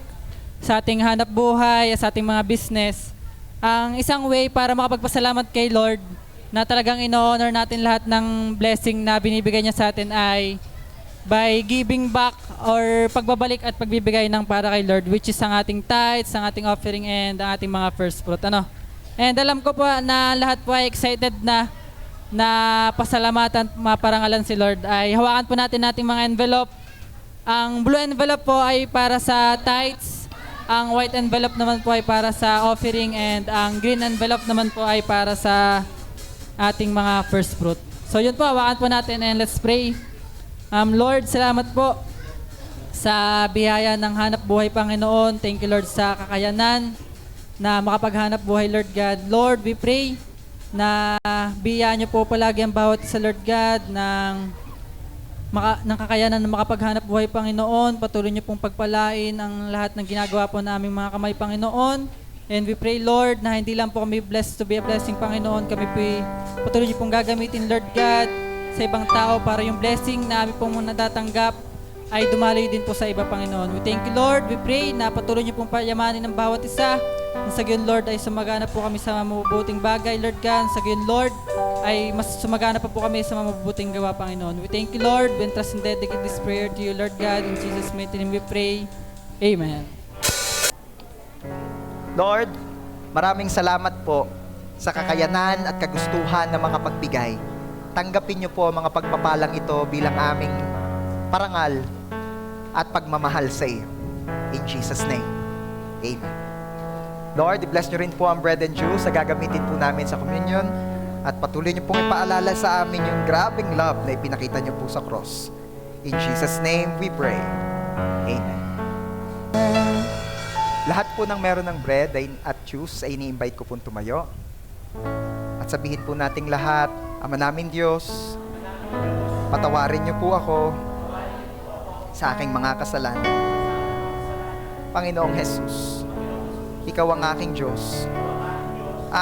sa ating hanap buhay, sa ating mga business, ang isang way para makapagpasalamat kay Lord na talagang ino-honor natin lahat ng blessing na binibigay niya sa atin ay by giving back or pagbabalik at pagbibigay ng para kay Lord, which is ang ating tithes, ang ating offering, and ang ating mga first fruit. Ano? And alam ko po na lahat po ay excited na pasalamatan, maparangalan si Lord. Ay hawakan po natin ating mga envelope. Ang blue envelope po ay para sa tithes, ang white envelope naman po ay para sa offering, and ang green envelope naman po ay para sa ating mga first fruit. So yun po, hawakan po natin and let's pray. Lord, salamat po sa biyaya ng hanap buhay, Panginoon. Thank you, Lord, sa kakayanan na makapaghanap buhay, Lord God. Lord, we pray na biyaya niyo po palagi ang bawat isa, Lord God, ng kakayanan na makapaghanap buhay, Panginoon. Patuloy niyo pong pagpalain ang lahat ng ginagawa po na aming mga kamay, Panginoon. And we pray, Lord, na hindi lang po kami blessed to be a blessing, Panginoon. Kami po patuloy niyo pong gagamitin, Lord God, sa ibang tao para yung blessing na aming pong natatanggap ay dumaloy din po sa iba, Panginoon. We thank you, Lord. We pray na patuloy niyo pong payamanin ng bawat isa. Sa gayon, Lord, ay sumagana po kami sa mabubuting bagay, Lord God. Sa gayon, Lord, ay mas sumagana pa po kami sa mabubuting gawa, Panginoon. We thank you, Lord. We entrust and dedicate this prayer to you, Lord God. In Jesus' mighty name we pray. Amen. Lord, maraming salamat po sa kakayanan at kagustuhan na makapagbigay. Tanggapin niyo po ang mga pagpapalang ito bilang aming parangal at pagmamahal sa iyo. In Jesus' name, Amen. Lord, i-bless niyo rin po ang bread and juice na gagamitin po namin sa communion at patuloy niyo pong ipaalala sa amin yung grabing love na ipinakita niyo po sa cross. In Jesus' name we pray. Amen. Lahat po ng meron ng bread at juice ay ini-invite ko pong tumayo. At sabihin po nating lahat, Ama namin Diyos, patawarin niyo po ako sa aking mga kasalanan. Panginoong Jesus, Ikaw ang aking Diyos,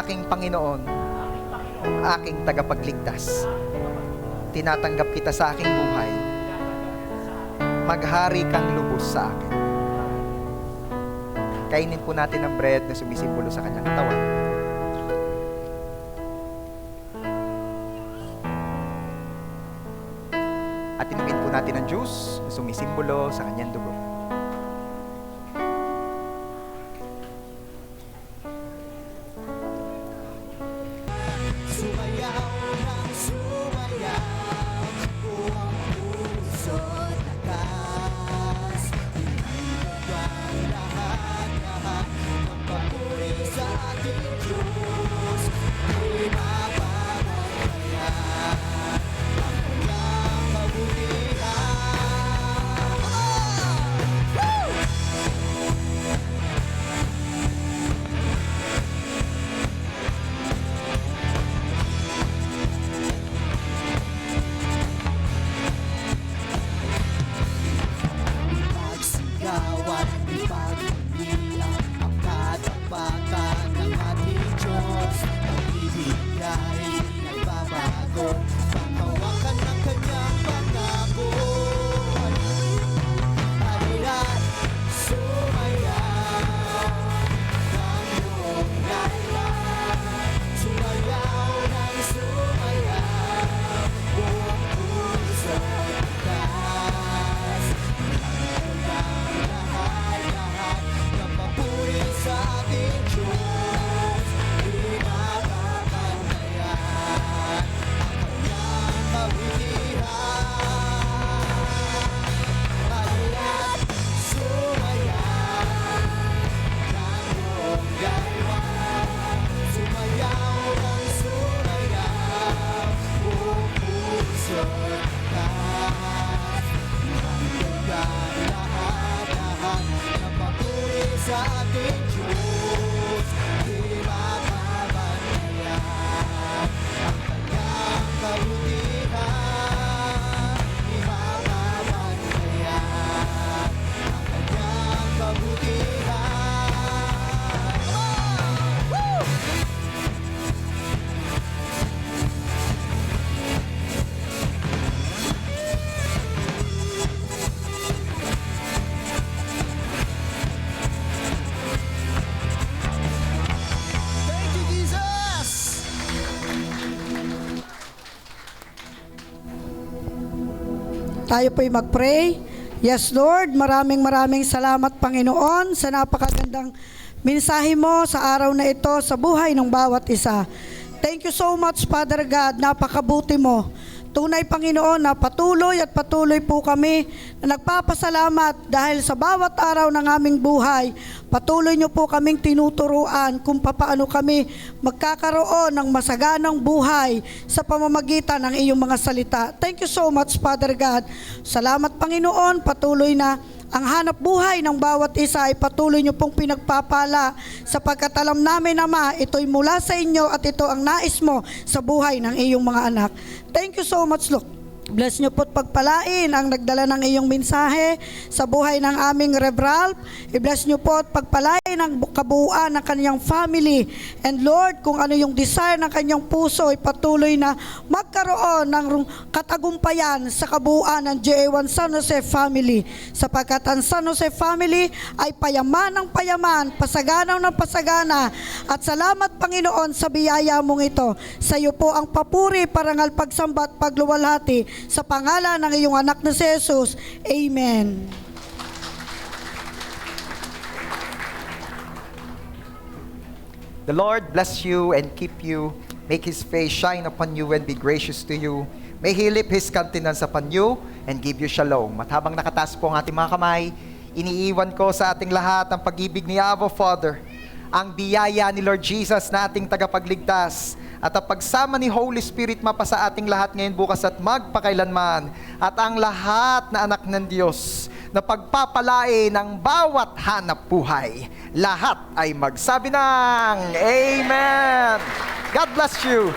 aking Panginoon, aking tagapagligtas. Tinatanggap kita sa aking buhay. Maghari kang lubos sa akin. Kainin po natin ang bread na sumisimbolo sa kanyang katawan. At inumin po natin ang juice na sumisimbolo sa kanyang dugo. Sumayaw ng sumayaw, buong puso't lakas. Inibigay lahat ng papuri sa ating Diyos. Di mapapagpayan ang kanyang kabutihan. Woo! Pagsigawan, ipagpilihan ang katapat ng ating Diyos. Pagbibigay, nagbabago, panghawakan ng kanyang pangako. Halina't sumayaw ng iyong lahat. Sumayaw ng sumayaw, buong puso lakas. Lahat ng papuri sa ating Diyos. Di mapapagpayan ang kanyang kabutihan. Halina't sumayaw ng iyong galaw. Sumayaw ng sumayaw, buong puso lakas. Ibanggang lahat ng papuri sa ating Diyos. Di mapapagpayan ang kanyang kabutihan. Di mapapagpayan ang kanyang kabutihan. Woo! Thank you, Jesus! Tayo po'y mag-pray. Yes, Lord, maraming salamat, Panginoon, sa napakagandang mensahe mo sa araw na ito sa buhay ng bawat isa. Thank you so much, Father God, napakabuti mo. Tunay, Panginoon, na patuloy po kami na nagpapasalamat dahil sa bawat araw ng aming buhay, patuloy niyo po kaming tinuturuan kung paano kami magkakaroon ng masaganang buhay sa pamamagitan ng iyong mga salita. Thank you so much, Father God. Salamat, Panginoon, patuloy na ang hanap buhay ng bawat isa ay patuloy niyo pong pinagpapala sapagkat alam namin, Ama, ito'y mula sa inyo at ito ang nais mo sa buhay ng iyong mga anak. Thank you so much, Lord. Bless niyo po't pagpalain ang nagdala ng iyong mensahe sa buhay ng aming Rev Ralph. I-bless niyo po't pagpalain ang kabuuan ng kanyang family. And Lord, kung ano yung desire ng kanyang puso, ay patuloy na magkaroon ng katagumpayan sa kabuuan ng JA1 San Jose family. Sapagkat ang San Jose family ay payaman ng payaman, pasagana ng pasagana. At salamat, Panginoon, sa biyaya mong ito. Sa iyo po ang papuri, parangal, pagsamba at pagluwalhati. Sa pangalan ng iyong anak na si Jesus. Amen. The Lord bless you and keep you. Make His face shine upon you and be gracious to you. May He lift His countenance upon you and give you shalom. At habang nakataas po ang ating mga kamay, iniiwan ko sa ating lahat ang pag-ibig ni Abba Father, ang biyaya ni Lord Jesus na ating tagapagligtas, at ang pagsama ni Holy Spirit mapa sa ating lahat ngayon, bukas at magpakailanman, at ang lahat na anak ng Diyos na pagpapalain ng bawat hanap buhay. Lahat ay magsabi ng Amen. God bless you.